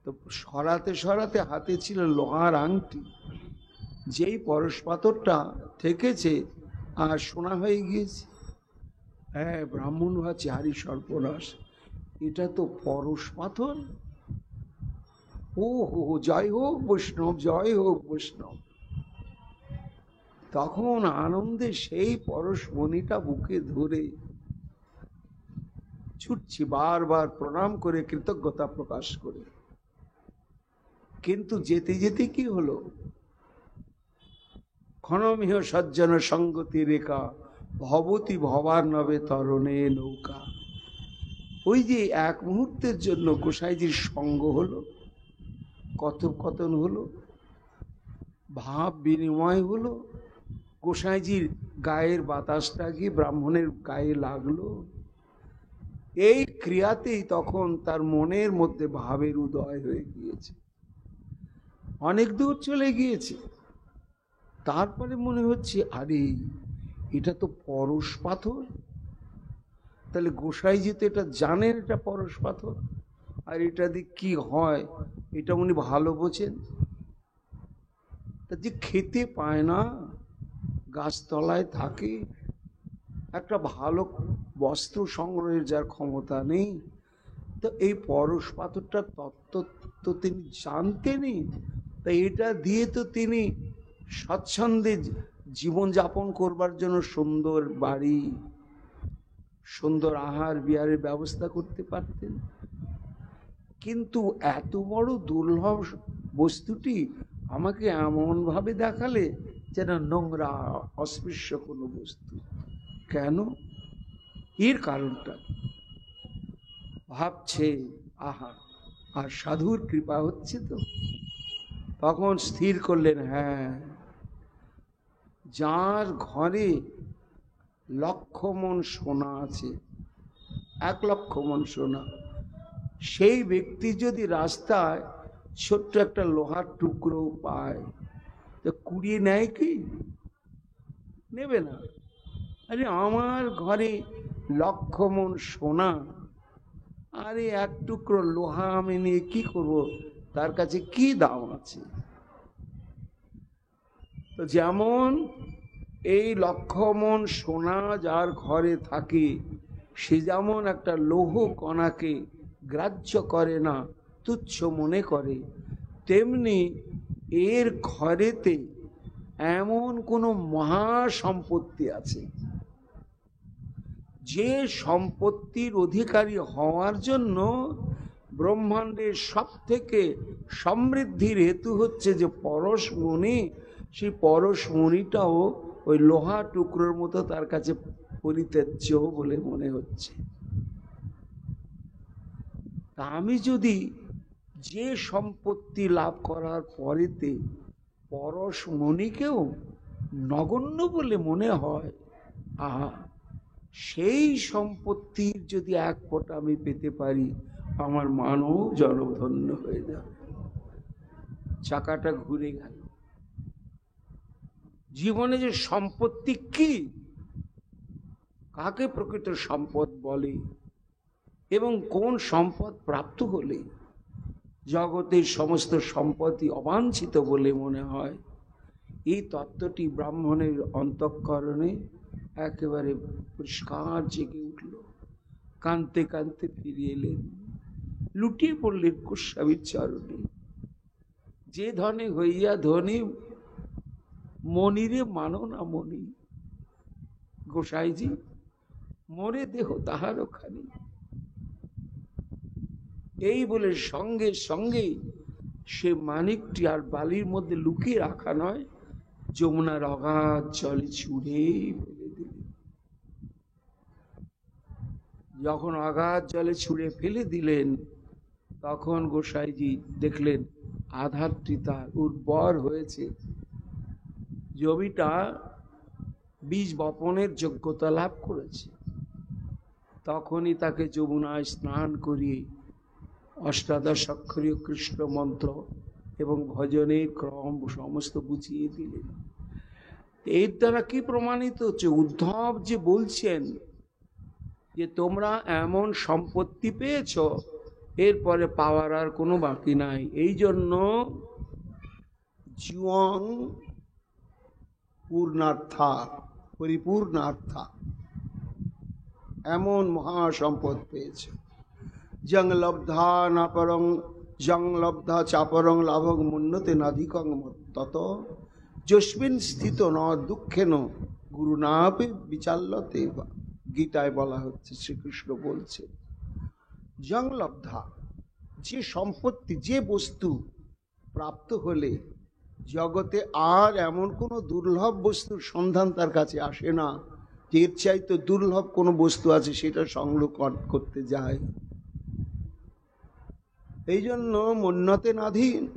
তো সরাতে সরাতে হাতে ছিল লোহার আংটি, যেই পরশ পাথরটা থেকেছে আর সোনা হয়ে গিয়েছে। হ্যাঁ, ব্রাহ্মণ ভাবছে হারি সর্বনাশ, এটা তো পরশ পাথর। ও হো, জয় হোক বৈষ্ণব, জয় হোক বৈষ্ণব। তখন আনন্দে সেই পরশমণিটা বুকে ধরে ছুটছি, বারবার প্রণাম করে কৃতজ্ঞতা প্রকাশ করে। কিন্তু যেতে যেতে কি হলো, ক্ষণমিহ সজ্জন সঙ্গতি রেখা ভবতী ভবার নবে তরণে নৌকা। ওই যে এক মুহূর্তের জন্য গোসাইজির সঙ্গ হলো, কথোপকথন হলো, ভাব বিনিময় হলো, গোসাইজির গায়ের বাতাসটা গিয়ে ব্রাহ্মণের গায়ে লাগলো। এই ক্রিয়াতেই তখন তার মনের মধ্যে ভাবের উদয় হয়ে গিয়েছে, অনেক দূর চলে গিয়েছে। তারপরে মনে হচ্ছে, আরে এটা তো পরশ পাথর, তাহলে গোসাইজি তো এটা জানেন, এটা পরশ পাথর, আর এটা দিয়ে কি হয় এটা উনি ভালো বোঝেন। তা যে খেতে পায় না, গাছতলায় থাকে, একটা ভালো বস্ত্র সংগ্রহের যার ক্ষমতা নেই, তো এই পরশ পাথরটা তত্ত্ব তো তিনি জানতেনই। তাই এটা দিয়ে তো তিনি স্বচ্ছন্দে জীবনযাপন করবার জন্য সুন্দর বাড়ি, সুন্দর আহার বিহারের ব্যবস্থা করতে পারতেন। কিন্তু এত বড় দুর্লভ বস্তুটি আমাকে এমন ভাবে দেখালে যেন নোংরা অস্পৃশ্য কোনো বস্তু। কেন, এর কারণটা ভাবছে, আহা, আর সাধুর কৃপা হচ্ছে তো। তখন স্থির করলেন, হ্যাঁ, যার ঘরে 1,00,000 মণ সোনা আছে, 1,00,000 মণ সোনা, সেই ব্যক্তি যদি রাস্তায় ছোট্ট একটা লোহার টুকরো পায়, তো কুড়িয়ে নেয় কি? নেবে না। আরে আমার ঘরে 1,00,000 মণ সোনা, আরে এক টুকরো লোহা আমি নিয়ে কি করব, তার কাছে কি দাম আছে? তো যেমন এই 1,00,000 মণ সোনা যার ঘরে থাকে, সে যেমন একটা লৌহ কণাকে গ্রাহ্য করে না, তুচ্ছ মনে করে, তেমনি এর ঘরেতে এমন কোনো মহা সম্পত্তি আছে, যে সম্পত্তির অধিকারী হওয়ার জন্য ব্রহ্মাণ্ডের সব থেকে সমৃদ্ধির হেতু হচ্ছে যে পরশমণি, সেই পরশমণিটাও ওই লোহা টুকরোর মতো তার কাছে পরিত্যাজ্য বলে মনে হচ্ছে। তা আমি যদি যে সম্পত্তি লাভ করার পরেতে পরশমণিকেও নগণ্য বলে মনে হয়, আহা, সেই সম্পত্তির যদি এক ফোঁটা আমি পেতে পারি, আমার মানও জনধন্য হয়ে যাবে। চাকাটা ঘুরে গেল। জীবনে যে সম্পত্তি কি, কাকে প্রকৃত সম্পদ বলে এবং কোন সম্পদ প্রাপ্ত হলে জগতের সমস্ত সম্পত্তি অবাঞ্ছিত বলে মনে হয়, এই তত্ত্বটি ব্রাহ্মণের অন্তঃকরণে একেবারে পরিষ্কার জেগে উঠল। কাঁদতে কাঁদতে ফিরে এলেন, লুটিয়ে পড়লেন গোস্বামীর চরণে। যে ধনে হইয়া ধনী, মনিরে মানো না মনি। গোসাইজি, মরে দেহ তাহারও খানি। এই বলে সঙ্গে সঙ্গে সে মানিকটি আর বালির মধ্যে লুকিয়ে রাখা নয়, যমুনার অগাধ জলে ছুঁড়ে ফেলে দিলেন। যখন অগাধ জলে ছুঁড়ে ফেলে দিলেন, তখন গোসাইজি দেখলেন আধারটি তার উর্বর হয়েছে, জমিটা বীজ বপনের যোগ্যতা লাভ করেছে। তখনই তাকে যমুনায় স্নান করিয়ে অষ্টাদশ অক্ষরীয় কৃষ্ণ মন্ত্র এবং ভজনের ক্রম সমস্ত বুঝিয়ে দিলেন। এর দ্বারা কি প্রমাণিত হচ্ছে? উদ্ধব যে বলছেন যে তোমরা এমন সম্পত্তি পেয়েছ, এরপরে পাওয়ার আর কোনো বাকি নাই। এই জন্য জীবন পূর্ণার্থা, পরিপূর্ণার্থা, এমন মহাসম্পদ পেয়েছে। জং লব্ধা না পরং, জং লব্ধা চাপরং লাভং মুন্নতে নাধিকং তত যস্মিন স্থিত ন দুঃখেন গুরুনাপে বিচাল্যতে। গীতায় বলা হচ্ছে, শ্রীকৃষ্ণ বলছে, জং লব্ধা, যে সম্পত্তি, যে বস্তু প্রাপ্ত হলে জগতে আর এমন কোনো দুর্লভ বস্তুর সন্ধান তার কাছে আসে না, এর চাইতে দুর্লভ কোনো বস্তু আছে সেটা সংগ্রহ করতে যায়। এই জন্য মুন্নতে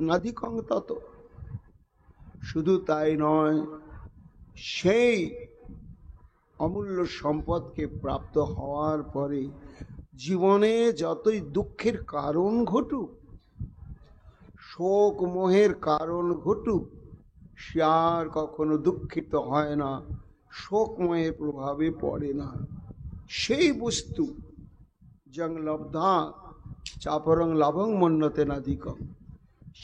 নাধিকং তত। শুধু তাই নয়, সেই অমূল্য সম্পদকে প্রাপ্ত হওয়ার পরে জীবনে যতই দুঃখের কারণ ঘটুক, শোক মোহের কারণ ঘটুক, সে আর কখনো দুঃখিত হয় না, শোক মোহের প্রভাবে পড়ে না। সেই বস্তু জং লব্ধা চাপরং লাভং মন্যতে নাধিকং,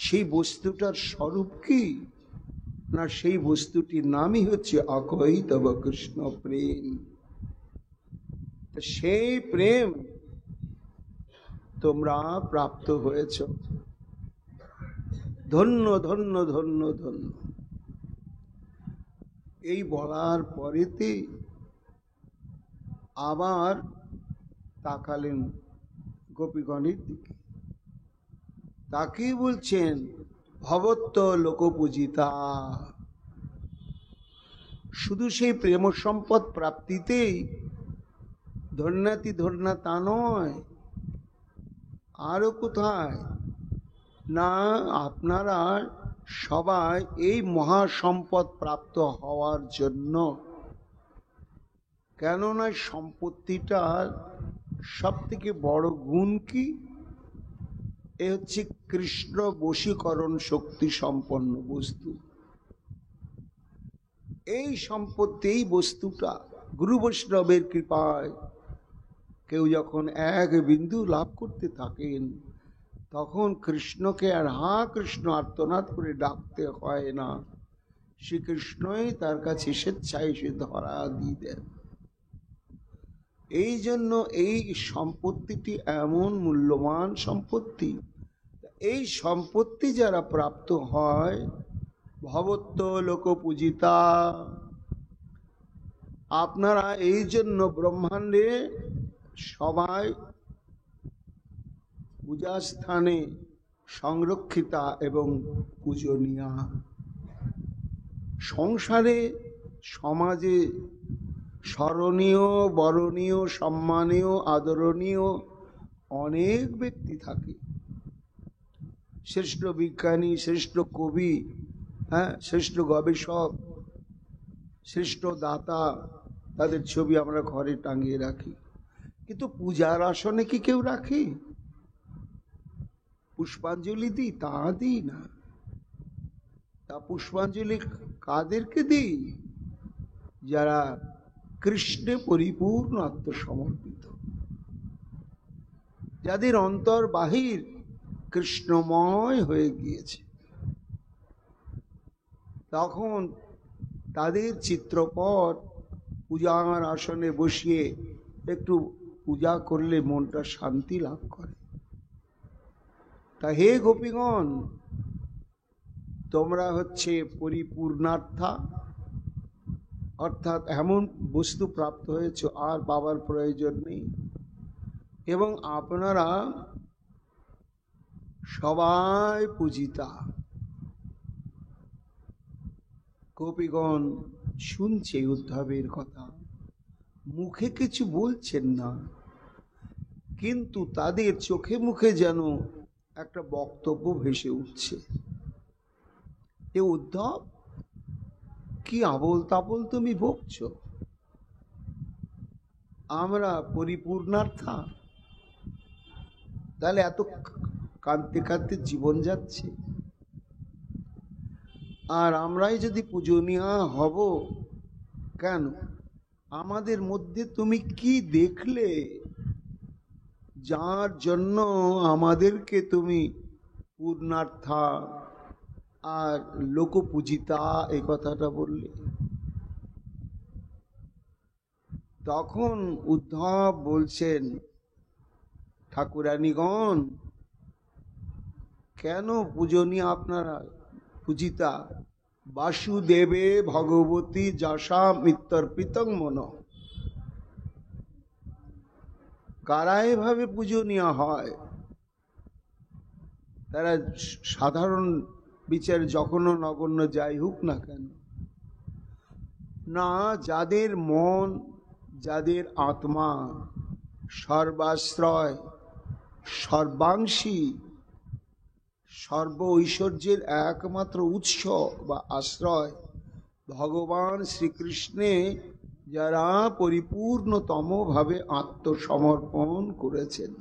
সেই বস্তুটার স্বরূপ কি না, সেই বস্তুটির নামই হচ্ছে অকৈতব কৃষ্ণ প্রেম। সেই প্রেম তোমরা প্রাপ্ত হয়েছ। ধন্য ধন্য ধন্য ধন্য। এই বলার পরেতে আবার তাকালেন গোপীগণের দিকে, তাকেই বলছেন ভবত্ব লোকপূজিতা। শুধু সেই প্রেম সম্পদ প্রাপ্তিতেই ধন্যাতি ধন্যা তা নয়, আরো কোথায় না, আপনারা সবাই এই মহাসম্পদ প্রাপ্ত হওয়ার জন্য, কেননা সম্পত্তিটার সব থেকে বড় গুণ কি, এ হচ্ছে কৃষ্ণ বশীকরণ শক্তি সম্পন্ন বস্তু। এই সম্পত্তি, এই বস্তুটা গুরু বৈষ্ণবের কৃপায় কেউ যখন এক বিন্দু লাভ করতে থাকেন, তখন কৃষ্ণকে আর হা কৃষ্ণ আর্তনাদ করে ডাকতে হয় না, শ্রীকৃষ্ণই তার কাছে স্বেচ্ছায় এসে ধরা দিয়ে দেন। এই জন্য এই সম্পত্তিটি এমন মূল্যবান সম্পত্তি। এই সম্পত্তি যারা প্রাপ্ত হয়, ভবত্ব লোকপূজিতা, আপনারা এই জন্য ব্রহ্মাণ্ডে সবাই পূজাস্থানে সংরক্ষিতা এবং পূজনীয়া। সংসারে, সমাজে স্মরণীয়, বরণীয়, সম্মানীয়, আদরণীয় অনেক ব্যক্তি থাকে। শ্রেষ্ঠ বিজ্ঞানী, শ্রেষ্ঠ কবি, শ্রেষ্ঠ গবেষক, শ্রেষ্ঠ দাতা, তাদের ছবি আমরা ঘরে টাঙিয়ে রাখি। কিন্তু পূজার আসনে কি কেউ রাখে? পুষ্পাঞ্জলি দিই? তা দিই না। তা পুষ্পাঞ্জলি কাদেরকে দিই? যারা কৃষ্ণে পরিপূর্ণ আত্মসমর্পিত, যাদের অন্তর বাহির কৃষ্ণময় হয়ে গিয়েছে। তখন তাদের চিত্রপট পূজার আসনে বসিয়ে একটু পূজা করলে মনটা শান্তি লাভ করে। তা হে গোপীগণ, তোমরা হচ্ছে পরিপূর্ণার্থা, অর্থাৎ এমন বস্তু প্রাপ্ত হয়েছ আর পাবার প্রয়োজন নেই, এবং আপনারা সবাই পূজিতা। গোপীগণ শুনছে উদ্ধবের কথা, মুখে কিছু বলছেন না, কিন্তু তাদের চোখে মুখে যেন একটা বক্তব্য ভেসে উঠছে। এ উদ্ধব, কি আবোল তাবোল তুমি বকছ? আমরা পরিপূর্ণার্থা, তাহলে এত কাঁদতে কাঁদতে জীবন যাচ্ছে, আর আমরাই যদি পূজনীয় হব কেন? আমাদের মধ্যে তুমি কি দেখলে যার জন্য আমাদেরকে তুমি পূর্ণার্থা আর লোকপূজিতা এই কথাটা বললে? তখন উদ্ধব বলছেন, ঠাকুরানীগণ, কেন পূজনীয় আপনারা, পূজিতা? বাসুদেবে ভগবতী যশা মিত্তর্পিতং মন। কারা এভাবে পূজনীয় হয়? তারা সাধারণ বিচার জঘন্য নগণ্য যাই হোক না কেন, না, যাদের মন, যাদের আত্মা সর্বাশ্রয়, সর্বাংশী, সর্ব ঐশ্বর্যের একমাত্র উৎস বা আশ্রয় ভগবান শ্রীকৃষ্ণে যারা পরিপূর্ণতম ভাবে আত্মসমর্পণ করেছেন,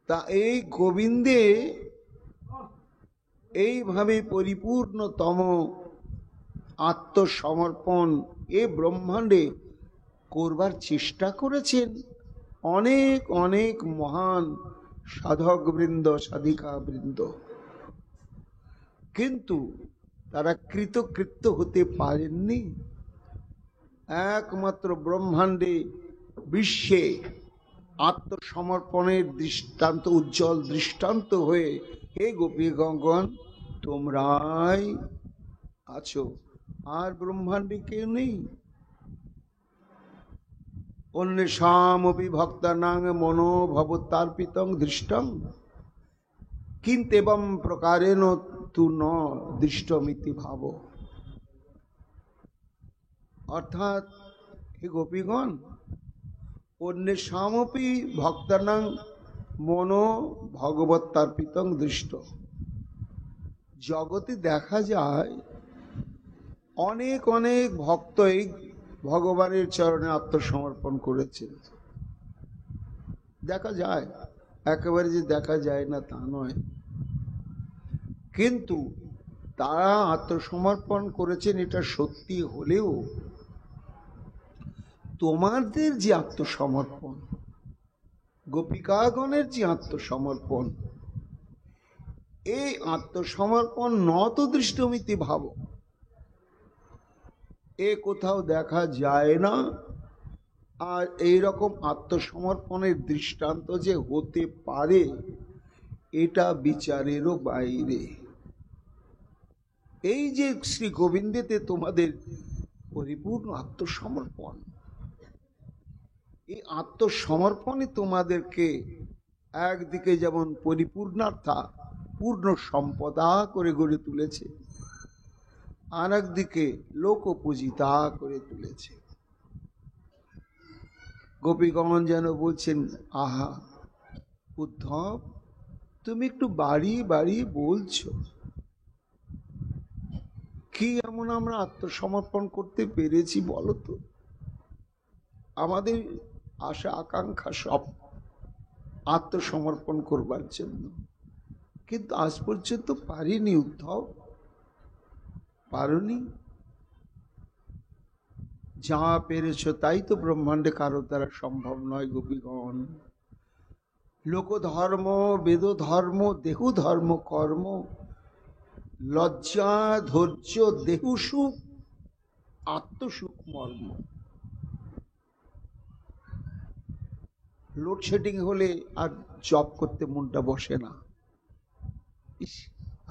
তা এই গোবিন্দে এইভাবে পরিপূর্ণতম আত্মসমর্পণ এ ব্রহ্মাণ্ডে করবার চেষ্টা করেছেন অনেক অনেক মহান সাধক বৃন্দ, সাধিকা বৃন্দ, কিন্তু তারা কৃতকৃত্য হতে পারেননি। একমাত্র ব্রহ্মাণ্ডে, বিশ্বে আত্মসমর্পণের দৃষ্টান্ত, উজ্জ্বল দৃষ্টান্ত হয়ে হে গোপীগণ তোমরাই আছো, আর ব্রহ্মাণ্ডে কেউ নেই। অন্যেষামপি ভক্তানাং মনো ভবতার্পিতং দৃষ্টং কিন্তেবং প্রকারেণ তু ন দৃষ্টমিতি ভাব। অর্থাৎ হে গোপীগণ, অন্যেষামপি ভক্তানাং মনো ভগবতার্পিতং দৃষ্ট। জগতে দেখা যায় অনেক অনেক ভক্তই ভগবানের চরণে আত্মসমর্পণ করেছেন, দেখা যায়, একেবারে যে দেখা যায় না তা নয়, কিন্তু তারা আত্মসমর্পণ করেছেন এটা সত্যি হলেও তোমাদের যে আত্মসমর্পণ, গোপিকাগণের যে আত্মসমর্পণ, এই আত্মসমর্পণ নত দৃষ্টমিতি ভাব, এ কোথাও দেখা যায় না। আর এইরকম আত্মসমর্পণের দৃষ্টান্ত যে হতে পারে এটা বিচারেরও বাইরে। এই যে শ্রী গোবিন্দেতে তোমাদের পরিপূর্ণ আত্মসমর্পণ, এই আত্মসমর্পণে তোমাদেরকে একদিকে যেমন পরিপূর্ণার্থা, পূর্ণ সম্পদা করে গড়ে তুলেছে, আর একদিকে লোকপূজিতা করে তুলেছে। গোপীগণ যেন বলছেন, আহা উদ্ধব, তুমি একটু বাড়িয়ে বাড়িয়ে বলছো, কি এমন আমরা আত্মসমর্পণ করতে পেরেছি বলো তো? আমাদের আশা আকাঙ্ক্ষা সব আত্মসমর্পণ করবার জন্য, কিন্তু আজ পর্যন্ত পারিনি। উদ্ধব, পারোনি। যা পেরেছ তাই তো ব্রহ্মাণ্ডে কারো দ্বারা সম্ভব নয়। গোপীগণ, লোকধর্ম, বেদধর্ম, দেহ ধর্ম, কর্ম, লজ্জা, ধৈর্য, দেহ সুখ, আত্মসুখ মর্ম। লোডশেডিং হলে আর জব করতে মনটা বসে না।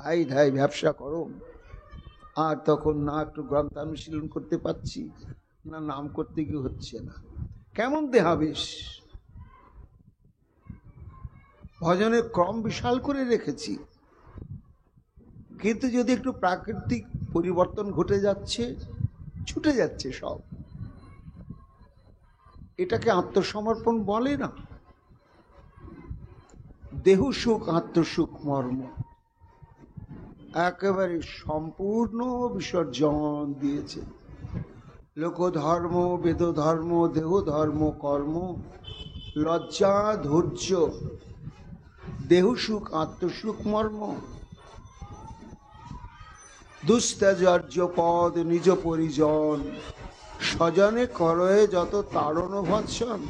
হাই ঢাই ব্যবসা করো, আর তখন না একটু গ্রন্থানুশীলন করতে পারছি, না নাম করতে কি হচ্ছে না। কেমন দেহাবেশ! ভজনের ক্রম বিশাল করে রেখেছি, কিন্তু যদি একটু প্রাকৃতিক পরিবর্তন ঘটে যাচ্ছে, ছুটে যাচ্ছে সব। এটাকে আত্মসমর্পণ বলে না। দেহ সুখ, আত্মসুখ মর্ম একেবারে সম্পূর্ণ বিসর্জন দিয়েছে। লোকধর্ম, বেদধর্ম, দেহ ধর্ম, কর্ম, লজ্জা, ধৈর্য, দেহ সুখ, আত্মসুখ মর্ম, দুস্তেজার্য পদ, নিজ পরিজন, স্বজনে করয়ে যত তাড়ন ভৎসন।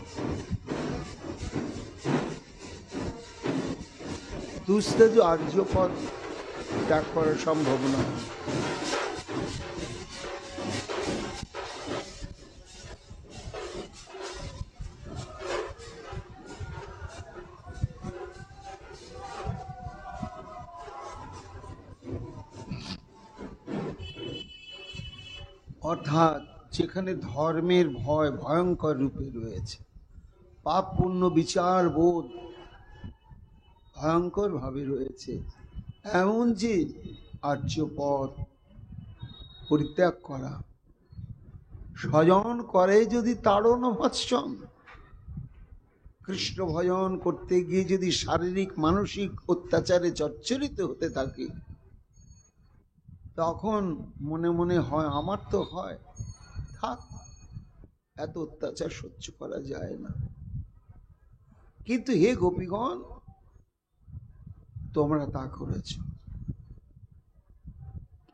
দুস্তেজ আর্য পদ ত্যাগ করা সম্ভব নয়। অর্থাৎ যেখানে ধর্মের ভয় ভয়ঙ্কর রূপে রয়েছে, পাপ পুণ্য বিচার বোধ ভয়ঙ্কর ভাবে রয়েছে, এমন যে আর্যপথ পরিত্যাগ করা, স্বজন করে যদি তাড়ন ভৎসন, কৃষ্ণ ভজন করতে গিয়ে যদি শারীরিক মানসিক অত্যাচারে জর্জরিত হতে থাকে, তখন মনে মনে হয় আমার তো হয়, থাক, এত অত্যাচার সহ্য করা যায় না। কিন্তু হে গোপীগণ, তোমরা তা করেছ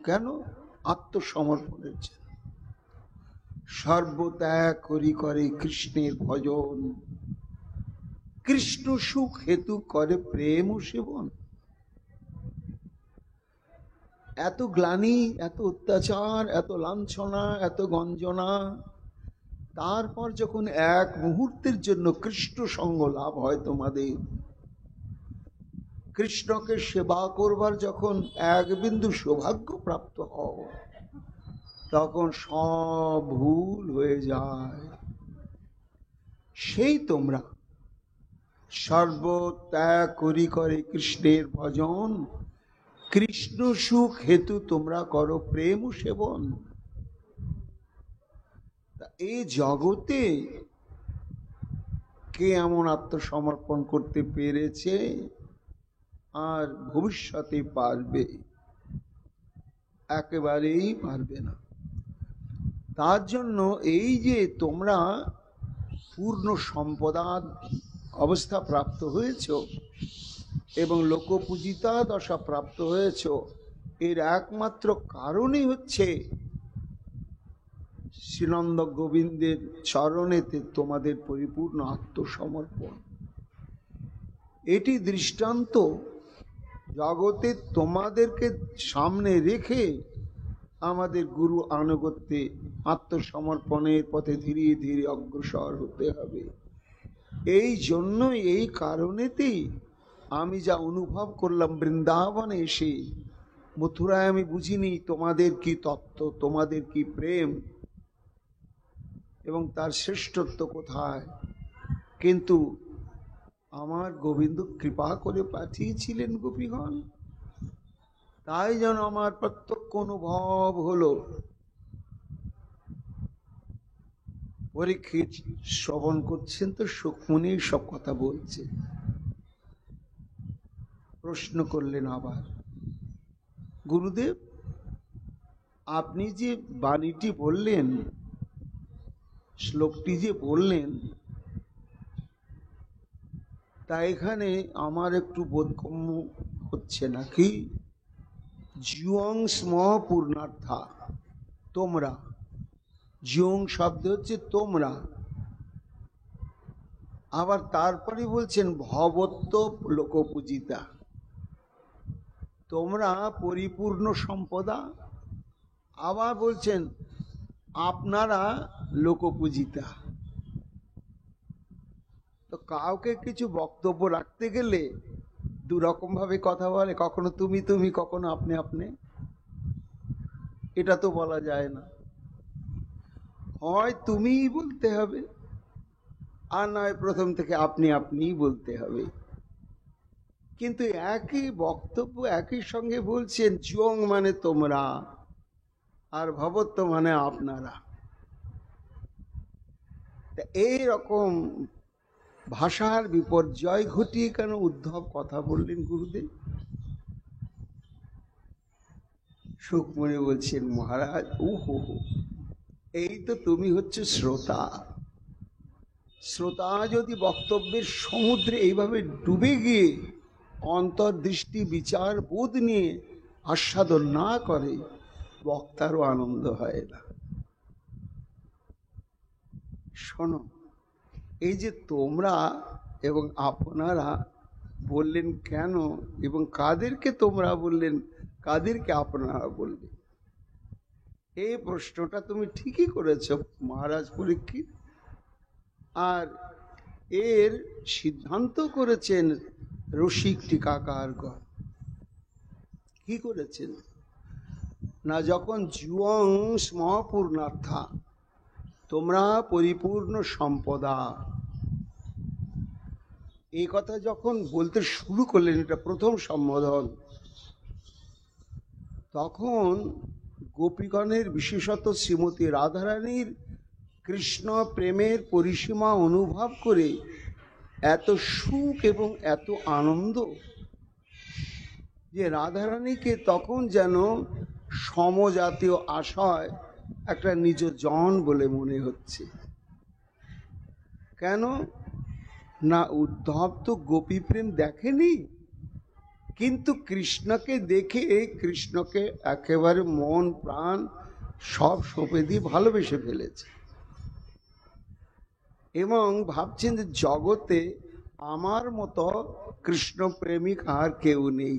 কেন? আত্মসমর্পণের জন্য। সর্বত্যাগ করি করে কৃষ্ণের ভজন, কৃষ্ণ সুখ হেতু করে প্রেম ও সেবন। এত গ্লানি, এত অত্যাচার, এত লাঞ্ছনা, এত গঞ্জনা, তারপর যখন এক মুহূর্তের জন্য কৃষ্ণ সঙ্গ লাভ হয় তোমাদের, কৃষ্ণকে সেবা করবার যখন এক বিন্দু সৌভাগ্য প্রাপ্ত হও, তখন সব ভুল হয়ে যায়। সেই তোমরা সর্বত্যাগ করি করে কৃষ্ণের ভজন, কৃষ্ণ সুখ হেতু তোমরা করো প্রেম ও সেবন। এই জগতে কে এমন আত্মসমর্পণ করতে পেরেছে আর ভবিষ্যতে পারবে? একেবারেই পারবে না। তার জন্য এই যে তোমরা পূর্ণ সম্পদার অবস্থা প্রাপ্ত হয়েছ এবং লোকপূজিতা দশা প্রাপ্ত হয়েছ, এর একমাত্র কারণই হচ্ছে শ্রীনন্দ গোবিন্দের চরণেতে তোমাদের পরিপূর্ণ আত্মসমর্পণ। এটি দৃষ্টান্ত জগতে তোমাদেরকে সামনে রেখে আমাদের গুরু আনুগত্যে আত্মসমর্পণের পথে ধীরে ধীরে অগ্রসর হতে হবে। এই জন্যই, এই কারণেতেই আমি যা অনুভব করলাম বৃন্দাবনে এসে, মথুরায় আমি বুঝিনি তোমাদের কি তত্ত্ব, তোমাদের কি প্রেম এবং তার শ্রেষ্ঠত্ব কোথায়, কিন্তু আমার গোবিন্দ কৃপা করে পাঠিয়েছিলেন গোপীগণ। তাই যেন আমার প্রত্যক্ষ অনুভব হলো। পরীক্ষিত শ্রবণ করছেন তো সুখমনি সব কথা বলছে। প্রশ্ন করলেন আবার, গুরুদেব আপনি যে বাণীটি বললেন, শ্লোকটি যে বললেন, তা এখানে আমার একটু বোধগম্য হচ্ছে না। কি? জিওং স্ম পূর্ণার্থা, তোমরা। জিওং শব্দ হচ্ছে তোমরা। আবার তারপরে বলছেন ভবত্ব লোকপূজিতা, তোমরা পরিপূর্ণ সম্পদা। আবার বলছেন আপনারা লোকপূজিতা। তো কাউকে কিছু বক্তব্য রাখতে গেলে দুরকম ভাবে কথা বলে, কখনো তুমি তুমি, কখনো আপনি আপনি। এটা তো বলা যায় না। হয় তুমিই বলতে হবে, আর নয় প্রথম থেকে আপনি আপনিই বলতে হবে। কিন্তু একই বক্তব্য একই সঙ্গে বলছেন জং মানে তোমরা, আর ভবত্ব মানে আপনারা। এই রকম ভাষার বিপর্যয় ঘটিয়ে কেন উদ্ধব কথা বললেন গুরুদেব? সুখমনি বলছেন মহারাজ, ওহো, এই তো তুমি হচ্ছে শ্রোতা। শ্রোতা যদি বক্তব্যের সমুদ্রে এইভাবে ডুবে গিয়ে অন্তর্দৃষ্টি বিচার বোধ নিয়ে আস্বাদন না করে, বক্তারও আনন্দ হয় না। শোনো, এই যে তোমরা এবং আপনারা বললেন কেন, এবং কাদেরকে তোমরা বললেন, কাদেরকে আপনারা বললেন, এই প্রশ্নটা তুমি ঠিকই করেছ মহারাজ পরীক্ষিত। আর এর সিদ্ধান্ত করেছেন রসিক টিকাকারগণ। কি করেছেন না, যখন জুয়ং স্ম পূর্ণার্থা, তোমরা পরিপূর্ণ সম্পদা, এই কথা যখন বলতে শুরু করলেন, এটা প্রথম সম্বোধন, তখন গোপীগণের বিশেষত শ্রীমতী রাধারানীর কৃষ্ণ প্রেমের পরিসীমা অনুভব করে এত সুখ এবং এত আনন্দ যে রাধারানীকে তখন যেন সমজাতীয় আশয় একটা নিজ জন বলে মনে হচ্ছে। কেন না, উদ্ধব তো গোপী প্রেম দেখেনি, কিন্তু কৃষ্ণকে দেখে কৃষ্ণকে একেবারে মন প্রাণ সব সঁপে দিয়ে ভালোবেসে ফেলেছে, এবং ভাবছেন যে জগতে আমার মতো কৃষ্ণ প্রেমিক আর কেউ নেই,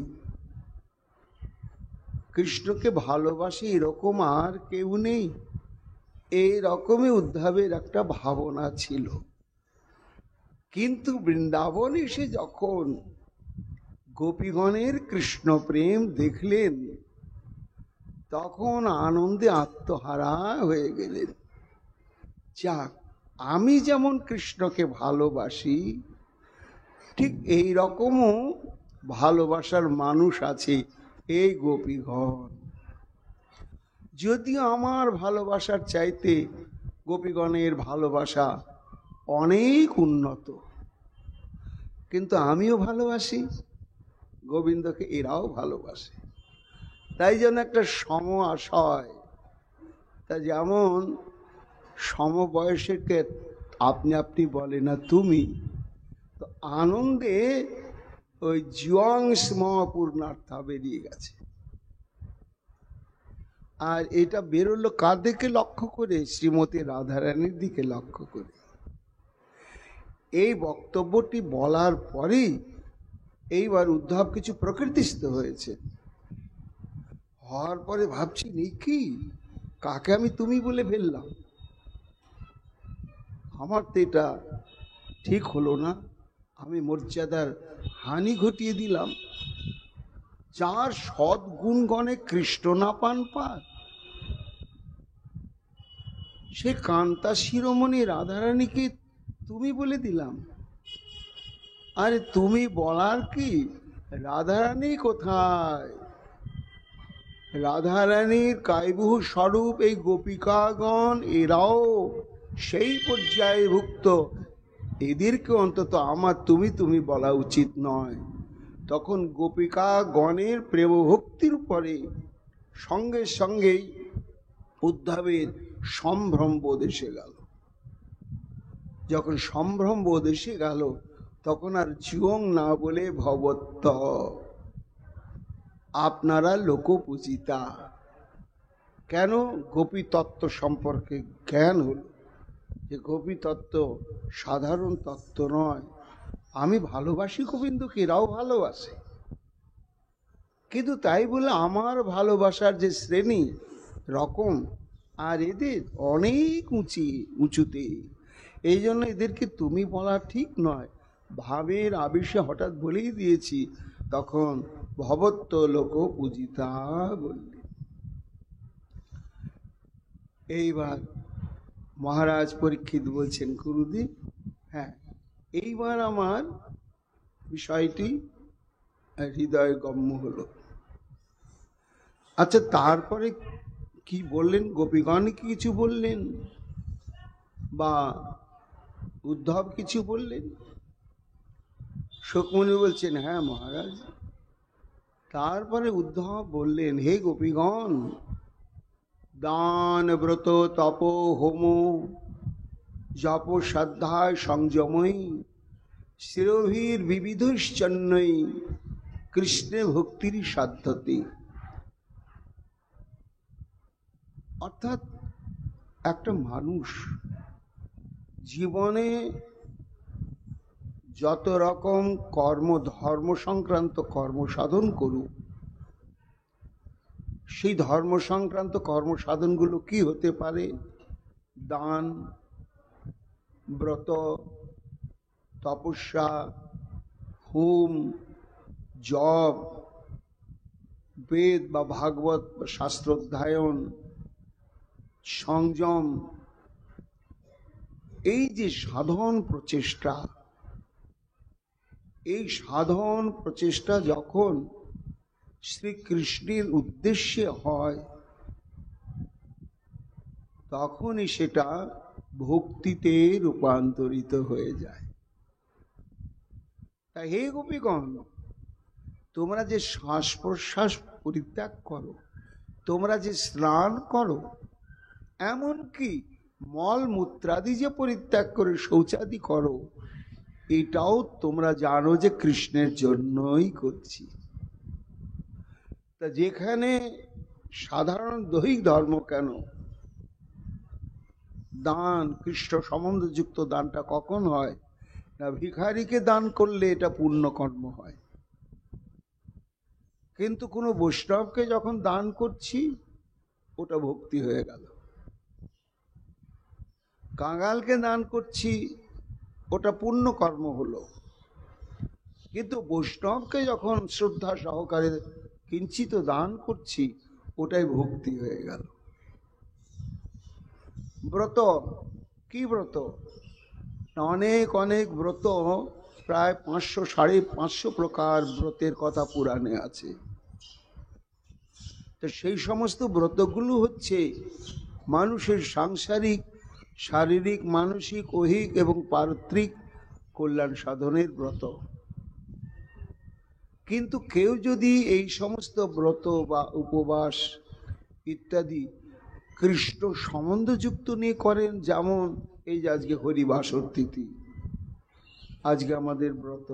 কৃষ্ণকে ভালোবাসে এরকম আর কেউ নেই। এই রকমই উদ্ধবের একটা ভাবনা ছিল। কিন্তু বৃন্দাবনে এসে যখন গোপীগণের কৃষ্ণ প্রেম দেখলেন, তখন আনন্দে আত্মহারা হয়ে গেলেন। যাক, আমি যেমন কৃষ্ণকে ভালোবাসি, ঠিক এই রকমও ভালোবাসার মানুষ আছে এই গোপীগণ। যদিও আমার ভালোবাসার চাইতে গোপীগণের ভালোবাসা অনেক উন্নত, কিন্তু আমিও ভালোবাসি গোবিন্দকে, এরাও ভালোবাসে। তাই যেন একটা সম আশয়। তা যেমন সমবয়সীকে আপনি আপনি বলে না তুমি, তো আনন্দে ওই জুয়ং স্ম পূর্ণার্থা বেরিয়ে গেছে। আর এটা বেরোলো কার দিকে লক্ষ্য করে? শ্রীমতী রাধারানীর দিকে লক্ষ্য করে। এই বক্তব্যটি বলার পরেই এইবার উদ্ধব কিছু প্রকৃতিস্থ হয়েছে। হওয়ার পরে ভাবছি, কি কাকে আমি তুমি বলে ফেললাম, আমার তো এটা ঠিক হলো না, আমি মর্যাদার হানি ঘটিয়ে দিলাম। যার সদ্গুণগণে কৃষ্ণ না পান পার, সে কান্তা শিরোমণি রাধারানীকে তুমি বলে দিলাম। আরে তুমি বলার কি, রাধারানী কোথায়? রাধারানীর কায়বহু স্বরূপ এই গোপিকাগণ এরাও সেই পর্যায়ে ভুক্ত, এদেরকে অন্তত আমার তুমি তুমি বলা উচিত নয়। তখন গোপিকাগণের প্রেম ভক্তির পরে সঙ্গে সঙ্গেই উদ্ধবের সম্ভ্রম বোধ এসে গেল। যখন সম্ভ্রম বোধ এসে গেল তখন আর জুয়ং না বলে ভবত্ত, আপনারা লোকপূজিতা। কেন? গোপী তত্ত্ব সম্পর্কে জ্ঞান হল যে গোপী তত্ত্ব সাধারণ তত্ত্ব নয়। আমি ভালোবাসি গোবিন্দকে, এরাও ভালোবাসে, কিন্তু তাই বলে আমার ভালোবাসার যে শ্রেণী রকম আর এদের অনেক উঁচুতে, এই জন্য এদেরকে তুমি বলা ঠিক নয়। ভাবের আবেশে হঠাৎ বলেই দিয়েছি, তখন ভবত্ত লোক পূজিতা বললে। এইবার মহারাজ পরীক্ষিত বলছেন, গুরুদেব হ্যাঁ, এইবার আমার বিষয়টি হৃদয় গম্য হলো। আচ্ছা, তারপরে কি বললেন? গোপীগণ কি কিছু বললেন বা উদ্ধব কিছু বললেন? শোকমণি বলছেন, হ্যাঁ মহারাজ। তারপরে উদ্ধব বললেন, হে গোপীগণ, দান ব্রত তপ হোম জপ শ্রদ্ধায় সংযমই শিরোভীর বিবিধশ্চন্নই কৃষ্ণে ভক্তির সাধ্যতে। অর্থাৎ একটা মানুষ জীবনে যত রকম ধর্ম সংক্রান্ত কর্ম সাধন করুক, সেই ধর্ম সংক্রান্ত কর্ম সাধনগুলো কি হতে পারে? দান, ব্রত, তপস্যা, হোম, জপ, বেদ বা ভাগবত বা শাস্ত্র অধ্যয়ন, সংযম, এই যে সাধন প্রচেষ্টা, এই সাধন প্রচেষ্টা যখন শ্রীকৃষ্ণের উদ্দেশ্যে হয় তখনই সেটা ভক্তিতে রূপান্তরিত হয়ে যায়। তাই হে গোপীগণ, তোমরা যে শ্বাস প্রশ্বাস পরিত্যাগ করো, তোমরা যে স্নান করো, এমনকি মল মূত্রাদি যে পরিত্যাগ করে শৌচাদি করো, এটাও তোমরা জানো যে কৃষ্ণের জন্যই করছি। তা যেখানে সাধারণ দৈহিক ধর্ম কেন, দান, কৃষ্ণ সম্বন্ধযুক্ত দানটা কখন হয় না? ভিখারিকে দান করলে এটা পুণ্য কর্ম হয়, কিন্তু কোনো বৈষ্ণবকে যখন দান করছি ওটা ভক্তি হয়ে গেল। কাঙালকে দান করছি ওটা পুণ্য কর্ম হলো, কিন্তু বৈষ্ণবকে যখন শ্রদ্ধা সহকারে কিঞ্চিত দান করছি ওটাই ভক্তি হয়ে গেল। ব্রত, কি ব্রত? অনেক অনেক ব্রত, প্রায় 500 550 প্রকার ব্রতের কথা পুরাণে আছে। তো সেই সমস্ত ব্রতগুলো হচ্ছে মানুষের সাংসারিক, শারীরিক, মানসিক, ঐহিক এবং পারত্রিক কল্যাণ সাধনের ব্রত। কিন্তু কেউ যদি এই সমস্ত ব্রত বা উপবাস ইত্যাদি কৃষ্ণ সম্বন্ধযুক্ত নিয়ে করেন, যেমন এই যে আজকে হরিবাসর তিথি, আজকে আমাদের ব্রত,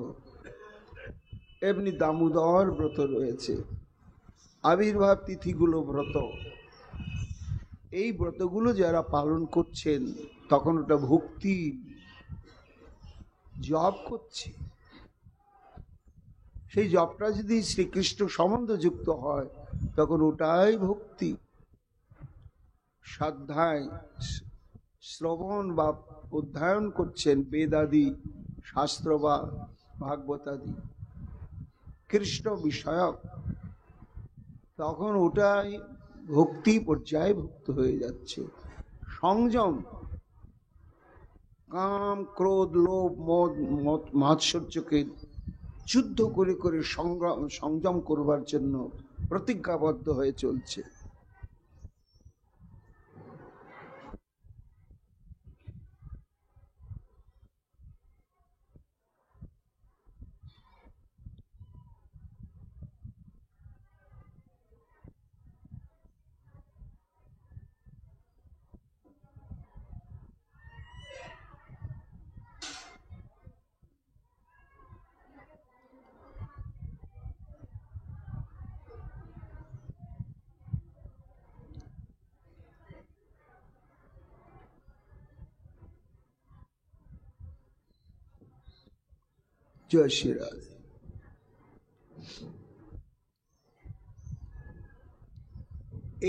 এমনি দামোদর ব্রত রয়েছে, আবির্ভাব তিথিগুলো ব্রত, এই ব্রতগুলো যারা পালন করছেন তখন ওটা ভক্তি। জপ করছে, সেই জপটা যদি শ্রীকৃষ্ণ সম্বন্ধযুক্ত হয় তখন ওটাই ভক্তি। শ্রদ্ধায় শ্রবণ বা অধ্যয়ন করছেন বেদাদি শাস্ত্র বা ভাগবতাদি কৃষ্ণ বিষয়ক, তখন ওটাই ভক্তি পর্যায়ে ভুক্ত হয়ে যাচ্ছে। সংযম, কাম ক্রোধ লোভ মদ মাৎসর্যকে যুদ্ধ করে করে সংযম করবার জন্য প্রতিজ্ঞাবদ্ধ হয়ে চলছে। জয় শ্রী রাধে।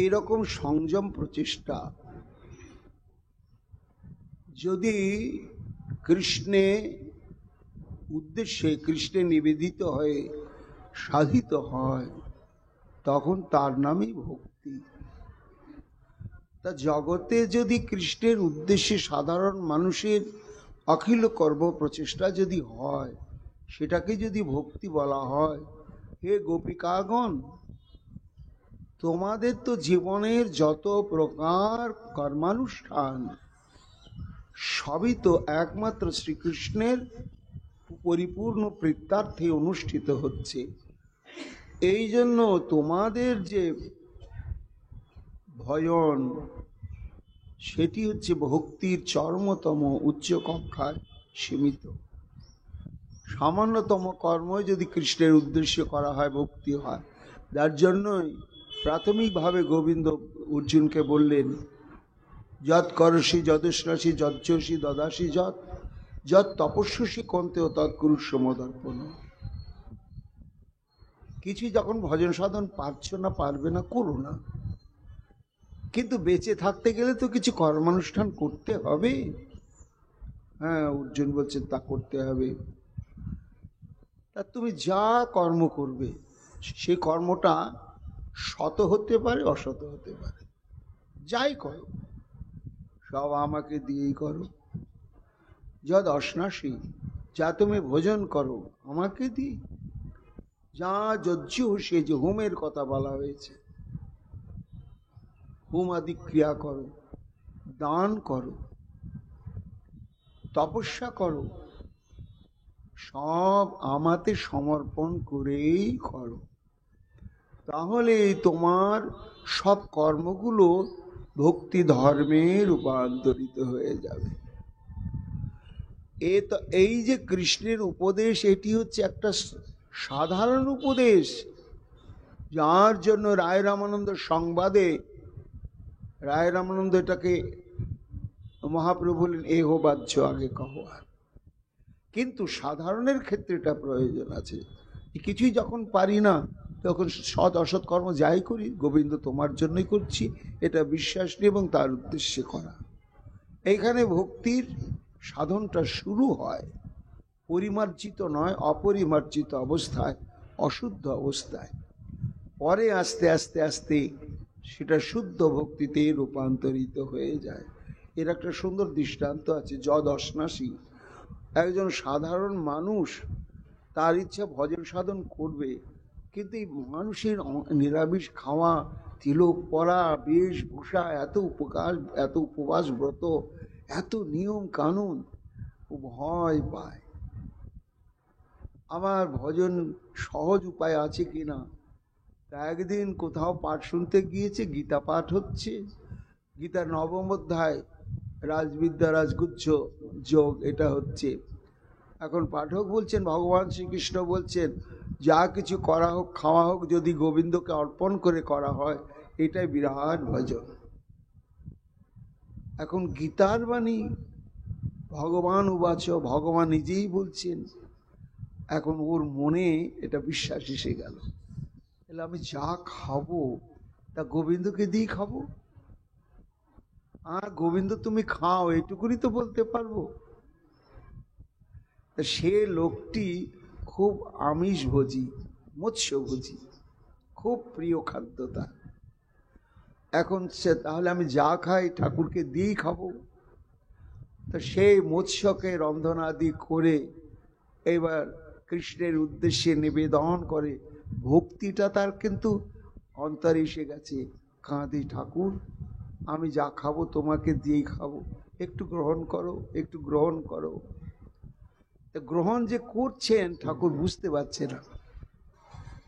এইরকম সংযম প্রচেষ্টা যদি কৃষ্ণে উদ্দেশ্যে কৃষ্ণে নিবেদিত হয়ে সাধিত হয় তখন তার নামই ভক্তি। তা জগতে যদি কৃষ্ণের উদ্দেশ্যে সাধারণ মানুষের অখিল কর্ম প্রচেষ্টা যদি হয় সেটাকে যদি ভক্তি বলা হয়, হে গোপিকাগণ, তোমাদের তো জীবনের যত প্রকার কর্মানুষ্ঠান সবই তো একমাত্র শ্রীকৃষ্ণের পরিপূর্ণ প্রীত্যার্থে অনুষ্ঠিত হচ্ছে। এই জন্য তোমাদের যে ভজন সেটি হচ্ছে ভক্তির চরমতম উচ্চ কক্ষায় সীমিত। সামান্যতম কর্ম যদি কৃষ্ণের উদ্দেশ্যে করা হয় ভক্তি হয়। যার জন্যই প্রাথমিকভাবে গোবিন্দ অর্জুনকে বললেন, যৎ করসি যদস্নাসি যজ্জসি দদাসি যৎ যৎ তপস্যসি কন্তেও তৎকুরুষ্ব মদর্পণ। কিছু যখন ভজন সাধন পারছো না, পারবে না, করো না, কিন্তু বেঁচে থাকতে গেলে তো কিছু কর্মানুষ্ঠান করতে হবে। হ্যাঁ, অর্জুন বলছেন তা করতে হবে। তা তুমি যা কর্ম করবে সেই কর্মটা সৎ হতে পারে, অসৎ হতে পারে, যাই করো সব আমাকে দিয়েই করো। যদ অশ্নাসী, যা তুমি ভোজন করো আমাকে দিই। যা যজ্ঞ সে যে হোমের কথা বলা হয়েছে, হোম আদি ক্রিয়া করো, দান করো, তপস্যা করো, সব আমাতে সমর্পণ করেই করো। তাহলে তোমার সব কর্মগুলো ভক্তি ধর্মে রূপান্তরিত হয়ে যাবে। এই যে কৃষ্ণের উপদেশ, এটি হচ্ছে একটা সাধারণ উপদেশ, যার জন্য রায় রামানন্দ সংবাদে রায় রামানন্দ এটাকে মহাপ্রভু বললেন এ হো বাহ্য আগে কহো। কিন্তু সাধারণের ক্ষেত্রে এটা প্রয়োজন আছে। কিছুই যখন পারি না তখন সৎ অসৎ কর্ম যাই করি গোবিন্দ তোমার জন্যই করছি, এটা বিশ্বাস নিয়ে এবং তার উদ্দেশ্যে করা। এইখানে ভক্তির সাধনটা শুরু হয় পরিমার্জিত নয়, অপরিমার্জিত অবস্থায়, অশুদ্ধ অবস্থায়। পরে আস্তে আস্তে আস্তে সেটা শুদ্ধ ভক্তিতে রূপান্তরিত হয়ে যায়। এর একটা সুন্দর দৃষ্টান্ত আছে। যদ অশ্নাসী, একজন সাধারণ মানুষ তার ইচ্ছা ভজন সাধন করবে, কিন্তু এই মানুষের নিরামিষ খাওয়া, তিলক পরা, বেশভূষা, এত উপবাস ব্রত, এত নিয়ম কানুন, ও ভয় পায়। আমার ভজন সহজ উপায় আছে কিনা। তা একদিন কোথাও পাঠ শুনতে গিয়েছে, গীতা পাঠ হচ্ছে, গীতার নবম অধ্যায় রাজবিদ্যা রাজগুচ্ছ যোগ এটা হচ্ছে। এখন পাঠক বলছেন, ভগবান শ্রীকৃষ্ণ বলছেন যা কিছু করা হোক, খাওয়া হোক, যদি গোবিন্দকে অর্পণ করে করা হয় এটাই বিরাট ভজন। এখন গীতার বাণী, ভগবান উবাচ, ভগবান নিজেই বলছেন। এখন ওর মনে এটা বিশ্বাস এসে গেল, তাহলে আমি যা খাবো তা গোবিন্দকে দিয়ে খাবো। আর গোবিন্দ তুমি খাও এইটুকুনি তো বলতে পারবো। সে লোকটি খুব আমিষভোজী, মৎস্যভোজী, খুব প্রিয় খাদ্য তার। এখন সে তাহলে আমি যা খাই ঠাকুরকে দিয়েই খাবো। তো সেই মৎস্যকে রন্ধনাদি করে এবার কৃষ্ণের উদ্দেশ্যে নিবেদন করে। ভক্তিটা তার কিন্তু অন্তরে এসে গেছে, কাঁদে, ঠাকুর আমি যা খাবো তোমাকে দিয়েই খাবো, একটু গ্রহণ করো, একটু গ্রহণ করো। গ্রহণ যে করছেন ঠাকুর বুঝতে পারছে না।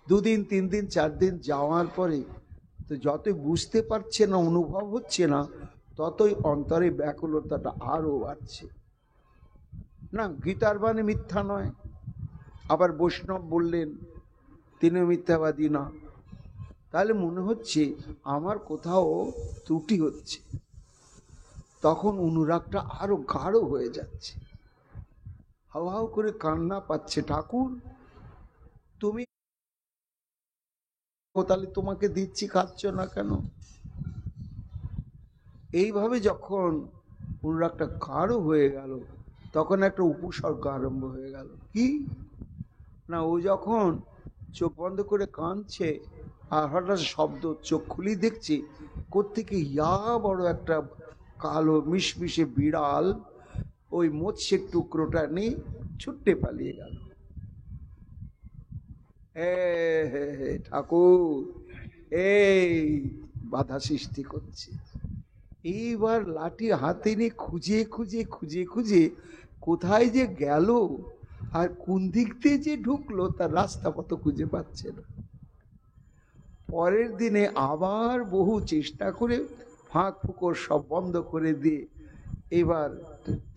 2 দিন 3 দিন 4 দিন যাওয়ার পরে তো যতই বুঝতে পারছে না, অনুভব হচ্ছে না, ততই অন্তরে ব্যাকুলতাটা আরো বাড়ছে। না, গীতার বাণী মিথ্যা নয়, আবার বৈষ্ণব বললেন তিনিও মিথ্যাবাদী না, তাহলে মনে হচ্ছে আমার কোথাও ত্রুটি হচ্ছে। তখন অনুরাগটা আরো গাঢ় হয়ে যাচ্ছে, হাউ হাউ করে কান্না পাচ্ছে, ঠাকুর তুমি, তাহলে তোমাকে দিচ্ছি, খাচ্ছ না কেন? এইভাবে যখন অনুরাগটা গাঢ় হয়ে গেল, তখন একটা উপসর্গ আরম্ভ হয়ে গেল। কি না, ও যখন চোখ বন্ধ করে কাঁদছে আর হঠাৎ শব্দ, চোখ খুলি দেখছি কোত্থেকে ইয়া বড় একটা কালো মিশমিশে বিড়াল ওই মৎস্যের টুকরোটা নিয়ে ছুট্টে পালিয়ে গেল। ঠাকুর এই বাধা সৃষ্টি করছে। এইবার লাঠি হাতে নিয়ে খুঁজে খুঁজে খুঁজে খুঁজে কোথায় যে গেল আর কোন দিক দিয়ে যে ঢুকলো তার রাস্তা পথ খুঁজে পাচ্ছে না। পরের দিনে আবার বহু চেষ্টা করে ফাঁক ফুকর সব বন্ধ করে দিয়ে, এবার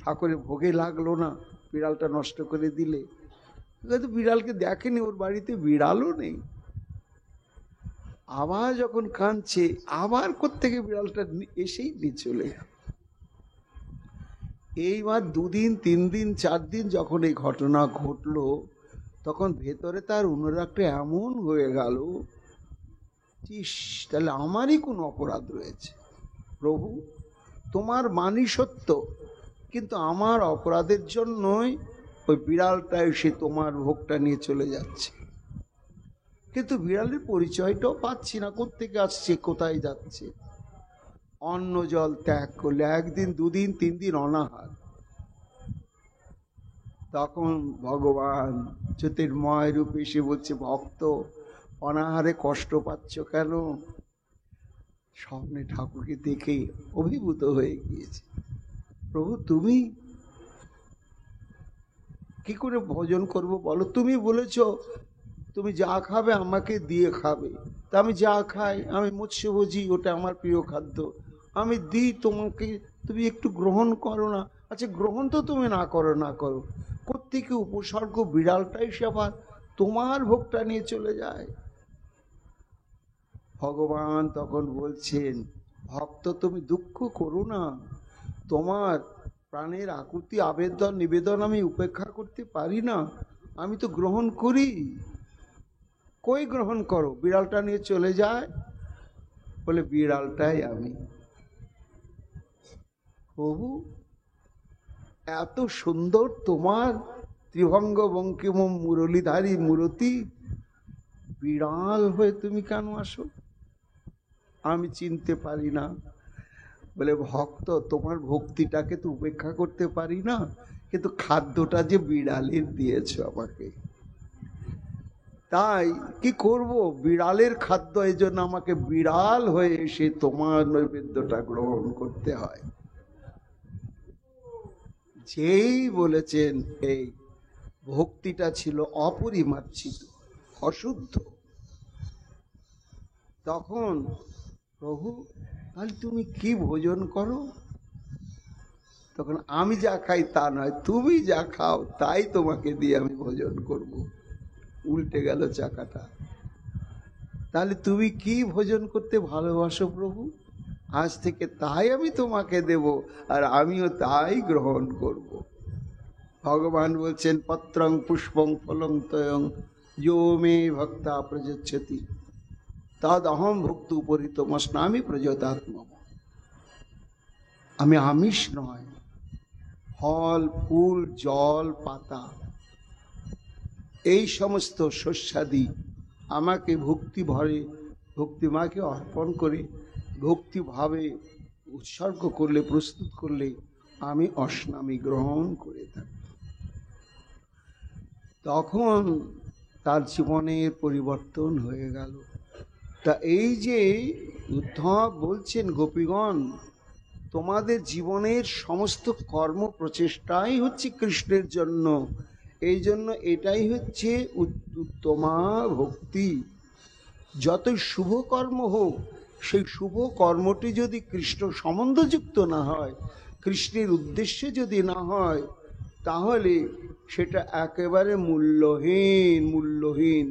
ঠাকুরের ভোগে লাগলো না, বিড়ালটা নষ্ট করে দিলে। কিন্তু বিড়ালকে দেখেনি, ওর বাড়িতে বিড়ালও নেই। আবার যখন কাঁদছে, আবার কোত্থেকে বিড়ালটা এসেই নিয়ে চলে গেল। এইবার 2 দিন 3 দিন 4 দিন যখন এই ঘটনা ঘটলো, তখন ভেতরে তার অনুরাগটা এমন হয়ে গেল, ইস তাহলে আমারই কোনো অপরাধ রয়েছে। প্রভু তোমার বাণী সত্য, কিন্তু আমার অপরাধের জন্যই ওই বিড়ালটা এসে তোমার ভোগটা নিয়ে চলে যাচ্ছে। কিন্তু বিড়ালের পরিচয়টাও পাচ্ছি না, কোত্থেকে আসছে, কোথায় যাচ্ছে। অন্ন জল ত্যাগ করলে 1 দিন 2 দিন 3 দিন অনাহার। তখন ভগবান জ্যোতির্ময় রূপে এসে বলছে, ভক্ত অনাহারে কষ্ট পাচ্ছ কেন? স্বপ্নে ঠাকুরকে দেখে অভিভূত হয়ে গিয়েছে। প্রভু তুমি কি করে ভোজন করব বলো? তুমি বলেছ তুমি যা খাবে আমাকে দিয়ে খাবে, তা আমি যা খাই, আমি মৎস্যভোজী, ওটা আমার প্রিয় খাদ্য, আমি দিই তোমাকে, তুমি একটু গ্রহণ করো না। আচ্ছা গ্রহণ তো তুমি না করো, কোত্থেকে উপসর্গ বিড়ালটাই সে আবার তোমার ভোগটা নিয়ে চলে যায়। ভগবান তখন বলছেন, ভক্ত তুমি দুঃখ করো না, তোমার প্রাণের আকুতি আবেদন নিবেদন আমি উপেক্ষা করতে পারি না, আমি তো গ্রহণ করি। কই গ্রহণ করো? বিড়ালটা নিয়ে চলে যায়, বলে বিড়ালটাই আমি। প্রভু এত সুন্দর তোমার ত্রিভঙ্গ বঙ্কিম মুরলীধারী মূরতি, বিড়াল হয়ে তুমি কেন আসো? আমি চিনতে পারি না। বলে ভক্ত তোমার ভক্তিটাকে তো উপেক্ষা করতে পারি না, কিন্তু খাদ্যটা যে বিড়ালের দিয়েছো আমাকে, তাই কি করব, বিড়ালের খাদ্য, এই জন্য আমাকে বিড়াল হয়ে এসে তোমার নৈবেদ্যটা গ্রহণ করতে হয়। যেই বলেছেন এই ভক্তিটা ছিল অপরিমার্জিত, অশুদ্ধ, তখন প্রভু তাহলে তুমি কি ভোজন করো? তখন আমি যা খাই তা নয়, তুমি যা খাও তাই তোমাকে দিয়ে আমি ভোজন করব। উল্টে গেল চাকাটা। তাহলে তুমি কি ভোজন করতে ভালোবাসো প্রভু, আজ থেকে তাই আমি তোমাকে দেব, আর আমিও তাই গ্রহণ করব। ভগবান বলছেন, পত্রং পুষ্পং ফলং তয়ং যো মে ভক্তা প্রযচ্ছতি তদ অহম ভুক্ত উপরিতমস্নামি প্রযতাত্ম। আমি আমিষ নয়, ফল ফুল জল পাতা এই সমস্ত শস্যাদি আমাকে ভক্তি ভরে, ভক্তিমাকে অর্পণ করে ভক্তিভাবে উৎসর্গ করলে, প্রস্তুত করলে আমি অস্নামি গ্রহণ করে থাকি। তখন তার জীবনের পরিবর্তন হয়ে গেল। তা এই যে উদ্ধব বলছেন, গোপীগণ তোমাদের জীবনের সমস্ত কর্ম প্রচেষ্টাই হচ্ছে কৃষ্ণের জন্য, এই জন্য এটাই হচ্ছে উত্তমা ভক্তি। যতই শুভ কর্ম হোক, সেই শুভ কর্মটি যদি কৃষ্ণ সম্বন্ধযুক্ত না হয়, কৃষ্ণের উদ্দেশ্যে যদি না হয়, তাহলে সেটা একেবারে মূল্যহীন।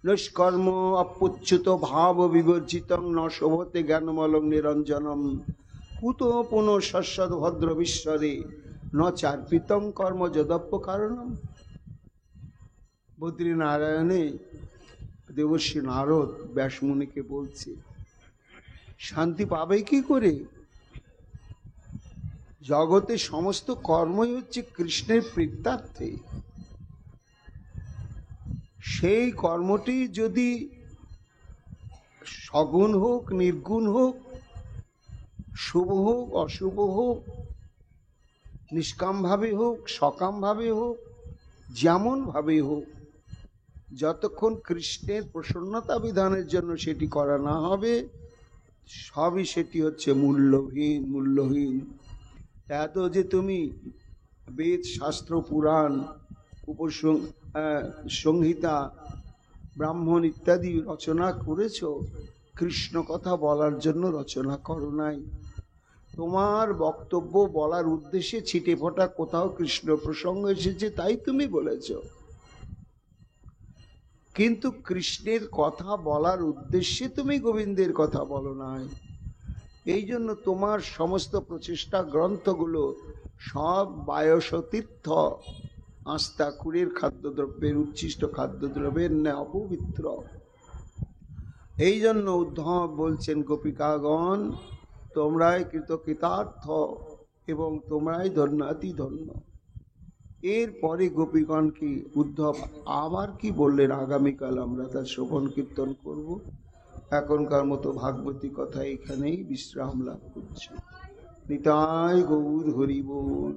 নিষ্কর্ম অপুচ্যুত ভাব বিবর্জিতং ন শোভতে জ্ঞানমলং নিরঞ্জনম কুত পুনঃ শস্যদ ভদ্র বিশ্বরে ন চার্পিতং কর্ম যদপ্য কারণম। বদ্রীনারায়ণে দেবর্ষী নারদ ব্যাসমুনিকে বলছে, শান্তি পাবে কি করে? জগতে সমস্ত কর্মই হচ্ছে কৃষ্ণের প্রীত্যার্থে। সেই কর্মটি যদি সগুণ হোক নির্গুণ হোক, শুভ হোক অশুভ হোক, নিষ্কামভাবে হোক সকামভাবে হোক, যেমন ভাবে হোক, যতক্ষণ কৃষ্ণের প্রসন্নতা বিধানের জন্য সেটি করা না হবে, সবই সেটি হচ্ছে মূল্যহীন। এত যে তুমি বেদ শাস্ত্র পুরাণ সংহিতা ব্রাহ্মণ ইত্যাদি রচনা করেছ, কৃষ্ণ কথা বলার জন্য রচনা করো নাই। তোমার বক্তব্য বলার উদ্দেশ্যে ছিটে ফোটা কোথাও কৃষ্ণ প্রসঙ্গ এসেছে তাই তুমি বলেছ, কিন্তু কৃষ্ণের কথা বলার উদ্দেশ্যে তুমি গোবিন্দের কথা বলো নাই। এই জন্য তোমার সমস্ত প্রচেষ্টা গ্রন্থগুলো সব বায়সতীর্থ আস্তাকুরের খাদ্যদ্রব্যের উচ্ছিষ্ট খাদ্যদ্রব্যের ন্যায় অপবিত্র। এই জন্য উদ্ধব বলছেন, গোপিকাগণ তোমরাই কৃতকৃতার্থ এবং তোমরাই ধন্যাতি ধন্য। এরপরে গোপীগণ কি উদ্ধব আবার কি বললেন, আগামীকাল আমরা তার শ্রবণ কীর্তন করব। এখনকার মতো ভাগবতী কথা এখানেই বিশ্রাম লাভ করছে। নিতাই গৌর হরি বল।